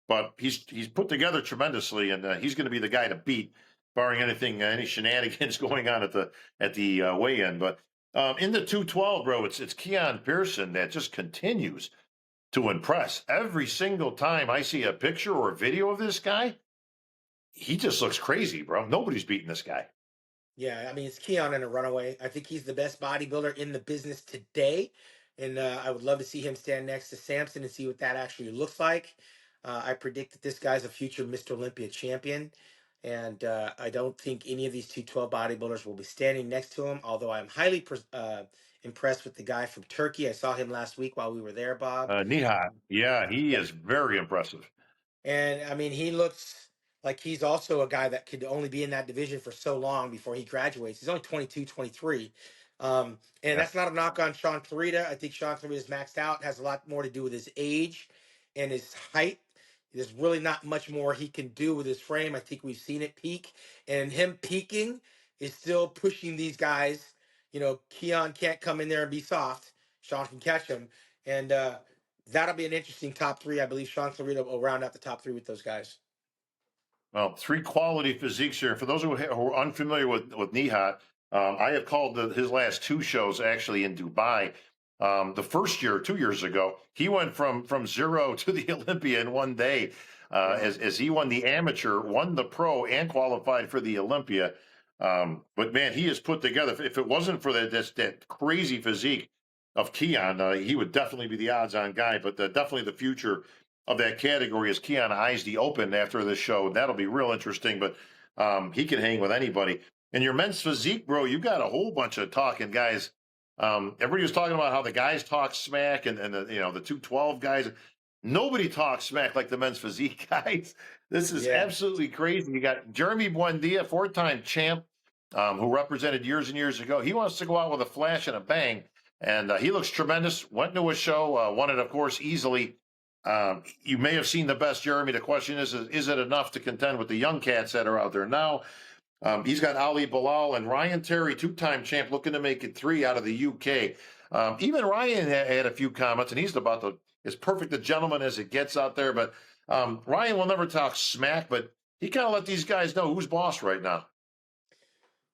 But he's put together tremendously, and he's going to be the guy to beat, barring any shenanigans going on at the weigh-in. But in the 212, bro, it's Keon Pearson that just continues to impress. Every single time I see a picture or a video of this guy, he just looks crazy, bro. Nobody's beating this guy. Yeah, I mean, it's Keon in a runaway. I think he's the best bodybuilder in the business today. And I would love to see him stand next to Samson and see what that actually looks like. I predict that this guy's a future Mr. Olympia champion. And I don't think any of these 212 bodybuilders will be standing next to him, although I'm highly impressed with the guy from Turkey. I saw him last week while we were there, Bob. Nihat, yeah, he is very impressive. And I mean, he looks like he's also a guy that could only be in that division for so long before he graduates. He's only 22, 23. And Yeah. that's not a knock on Sean Clarita. I think Sean Clarita's maxed out. It has a lot more to do with his age and his height. There's really not much more he can do with his frame. I think we've seen it peak. And him peaking is still pushing these guys. Keon can't come in there and be soft. Sean can catch him. And that'll be an interesting top 3. I believe Sean Clarita will round out the top 3 with those guys. Well, 3 quality physiques here. For those who are unfamiliar with Nihat, I have called his last 2 shows actually in Dubai. The first year, 2 years ago, he went from 0 to the Olympia in one day, as he won the amateur, won the pro, and qualified for the Olympia. But man, he has put together. If it wasn't for that crazy physique of Keon, he would definitely be the odds-on guy. But definitely the future of that category is Keon eyes the Open after this show. That'll be real interesting. But he can hang with anybody. And your men's physique, bro, you got a whole bunch of talking guys. Everybody was talking about how the guys talk smack and the 212 guys. nobody talks smack like the men's physique guys. This is Yeah. absolutely crazy. You got Jeremy Buendia, four-time champ, who represented years and years ago. He wants to go out with a flash and a bang, and he looks tremendous. Went to a show, won it, of course, easily. You may have seen the best Jeremy. The question is it enough to contend with the young cats that are out there now? He's got Ali Bilal and Ryan Terry, two-time champ, looking to make it three out of the UK. Even Ryan had a few comments, and he's about as perfect a gentleman as it gets out there. But Ryan will never talk smack, but he kind of let these guys know who's boss right now.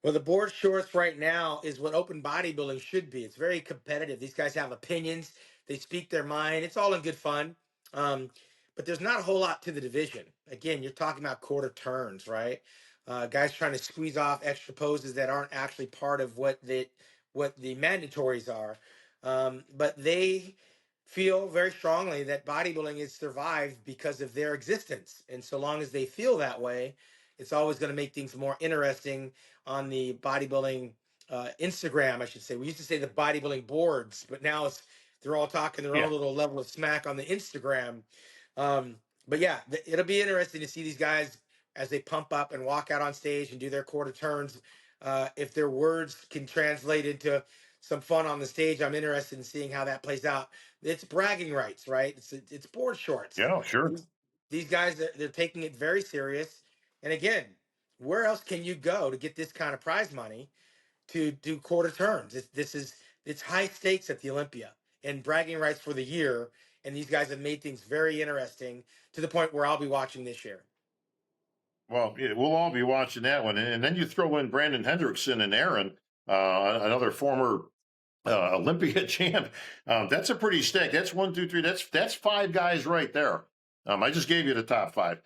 Well, the board shorts right now is what open bodybuilding should be. It's very competitive. These guys have opinions. They speak their mind. It's all in good fun. Um, but there's not a whole lot to the division. Again, you're talking about quarter turns, right? Guys trying to squeeze off extra poses that aren't actually part of what the mandatories are. But they feel very strongly that bodybuilding has survived because of their existence. And so long as they feel that way, it's always going to make things more interesting on the bodybuilding Instagram, I should say. We used to say the bodybuilding boards, but now they're all talking their Yeah. own little level of smack on the Instagram. Um, but yeah, it'll be interesting to see these guys as they pump up and walk out on stage and do their quarter turns. If their words can translate into some fun on the stage, I'm interested in seeing how that plays out. It's bragging rights, right? It's board shorts. Yeah, sure. These guys, they're taking it very serious. And again, where else can you go to get this kind of prize money to do quarter turns? It's high stakes at the Olympia and bragging rights for the year. And these guys have made things very interesting to the point where I'll be watching this year. Well, yeah, we'll all be watching that one. And then you throw in Brandon Hendrickson and Aaron, another former Olympia champ. That's a pretty stack. That's one, two, three. That's five guys right there. I just gave you the top five.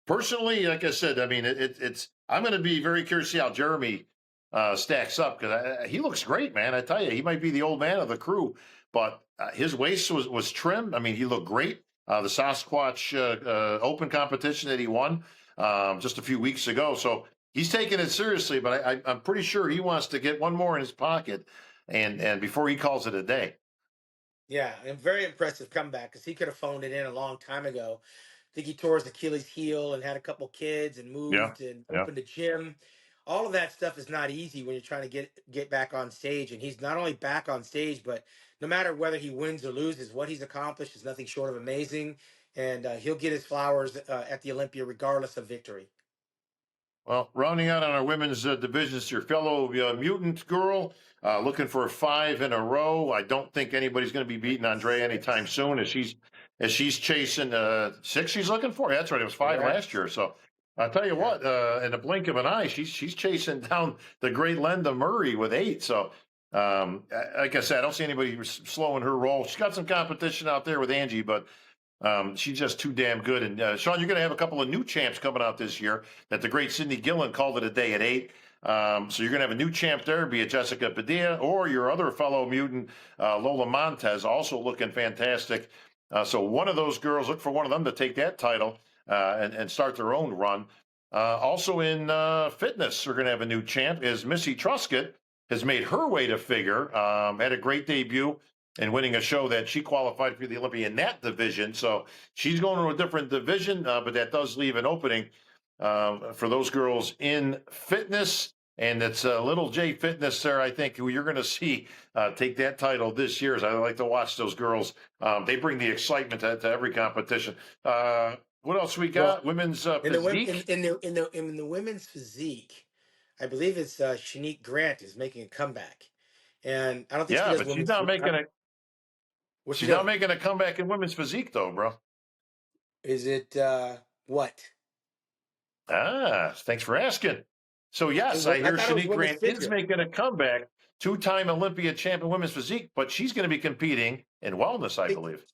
Personally, like I said, I mean, it's. I'm going to be very curious to see how Jeremy stacks up because he looks great, man. I tell you, he might be the old man of the crew, but his waist was trimmed. I mean, he looked great. The Sasquatch Open competition that he won just a few weeks ago. So he's taking it seriously, but I'm pretty sure he wants to get one more in his pocket and before he calls it a day. Yeah, and very impressive comeback because he could have phoned it in a long time ago. I think he tore his Achilles heel and had a couple kids and Yeah, moved and yeah. opened a gym. All of that stuff is not easy when you're trying to get back on stage. And he's not only back on stage, but no matter whether he wins or loses, what he's accomplished is nothing short of amazing. And he'll get his flowers at the Olympia regardless of victory. Well, rounding out on our women's divisions, your fellow mutant girl looking for five in a row. I don't think anybody's going to be beating Andrea anytime Six. soon. As she's chasing six, she's looking for. That's right. It was five last Correct. year. So I'll tell you Yeah. what. In the blink of an eye, she's chasing down the great Linda Murray with eight. So like I said, I don't see anybody slowing her roll. She's got some competition out there with Angie, but she's just too damn good. And Sean, you're going to have a couple of new champs coming out this year. That the great Cindy Gillen called it a day at eight. So you're going to have a new champ there, be it Jessica Padilla or your other fellow mutant, Lola Montez, also looking fantastic. So one of those girls, look for one of them to take that title and start their own run. Also in fitness, we're going to have a new champ. Is Missy Truscott has made her way to figure. Had a great debut and winning a show that she qualified for the Olympia in that division. So she's going to a different division, but that does leave an opening for those girls in fitness. And it's Little J Fitness there, I think, who you're going to see take that title this year. As I like to watch those girls. They bring the excitement to every competition. What else we got? Well, Women's in the wom- physique. in the women's physique, I believe it's Shanique Grant is making a comeback, and I don't think she Yeah, does but she's women's. not making a What's she she's not doing? making a comeback in women's physique though, bro. Is it what? Thanks for asking. So yes, I I hear thought it was Shanique women's Grant is figure. making a comeback, two-time Olympia champion women's physique, but she's going to be competing in wellness, I Fig- believe.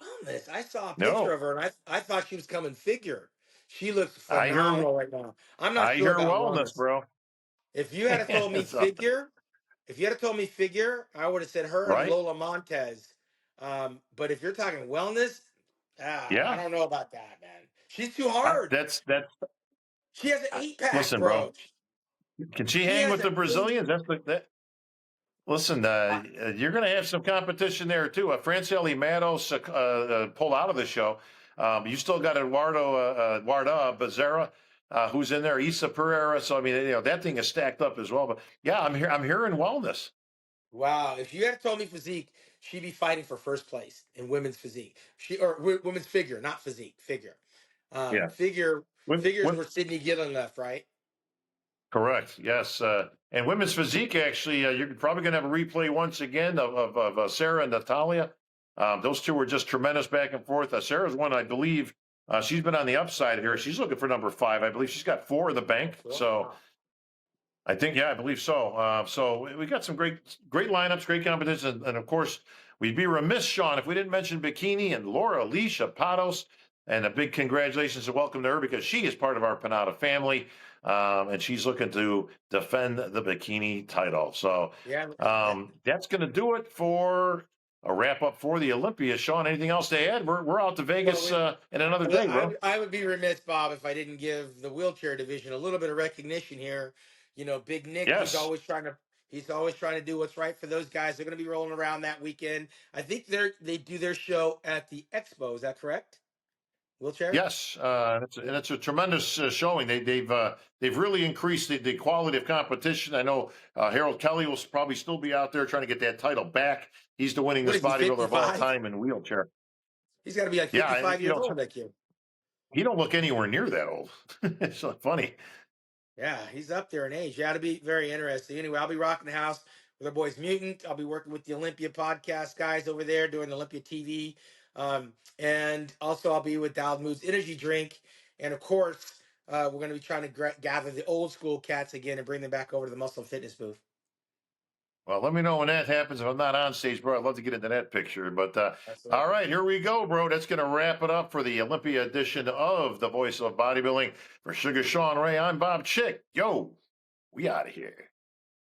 Wellness. I saw a picture No, of her, and I thought she was coming figure. She looks I hear phenomenal right now. I'm not I sure hear about wellness, wellness. bro. If you had told me So, figure, if you had told me figure, I would have said her and right? Lola Montez. But if you're talking wellness, I Yeah. don't know about that, man. She's too hard. That's. She has an eight pack, Listen, bro. bro. Can she She hang has with an the eight. Brazilians? That's the that. Listen, you're going to have some competition there too. Franceli Matos pulled out of the show. You still got Eduardo Becerra, who's in there, Isa Pereira. So I mean, that thing is stacked up as well. But yeah, I'm hearing wellness. Wow, if you had told me physique, she'd be fighting for first place in women's physique. Women's figure, not physique, figure. Yeah. Figure When, figures when, where Sydney Gillen left, right? Correct. Yes. And women's physique, actually, you're probably going to have a replay once again of Sarah and Natalia. Those two were just tremendous back and forth. Sarah's one, I believe, she's been on the upside here. She's looking for number 5. I believe she's got 4 in the bank. So Wow. I think, yeah, I believe so. So we got some great lineups, great competition. And of course, we'd be remiss, Sean, if we didn't mention Bikini and Laura Alicia Patos. And a big congratulations and welcome to her because she is part of our Panada family. And she's looking to defend the Bikini title. So Yeah. that's going to do it for a wrap up for the Olympia. Sean, anything else to add? We're out to Vegas in another day, bro. I would be remiss, Bob, if I didn't give the wheelchair division a little bit of recognition here. Big Nick, Yes. he's always trying to do what's right for those guys. They're going to be rolling around that weekend. I think they do their show at the Expo. Is that correct? Wheelchair? Yes, it's a tremendous showing. They've really increased the quality of competition. I know Harold Kelly will probably still be out there trying to get that title back. He's the What winningest is he, bodybuilder of all 55? time in wheelchair. He's got to be like Yeah, and 55 years old, that kid. he don't look anywhere near that old. It's so funny. Yeah, he's up there in age. Yeah, it'll be very interesting. Anyway, I'll be rocking the house with our boys Mutant. I'll be working with the Olympia podcast guys over there doing Olympia TV. And also I'll be with Dal Mood's Energy Drink. And of course, we're going to be trying to gather the old school cats again and bring them back over to the Muscle and Fitness booth. Well, let me know when that happens. If I'm not on stage, bro, I'd love to get into that picture. But Absolutely. all right, here we go, bro. That's going to wrap it up for the Olympia edition of the Voice of Bodybuilding. For Sugar Sean Ray, I'm Bob Chick. Yo, we out of here.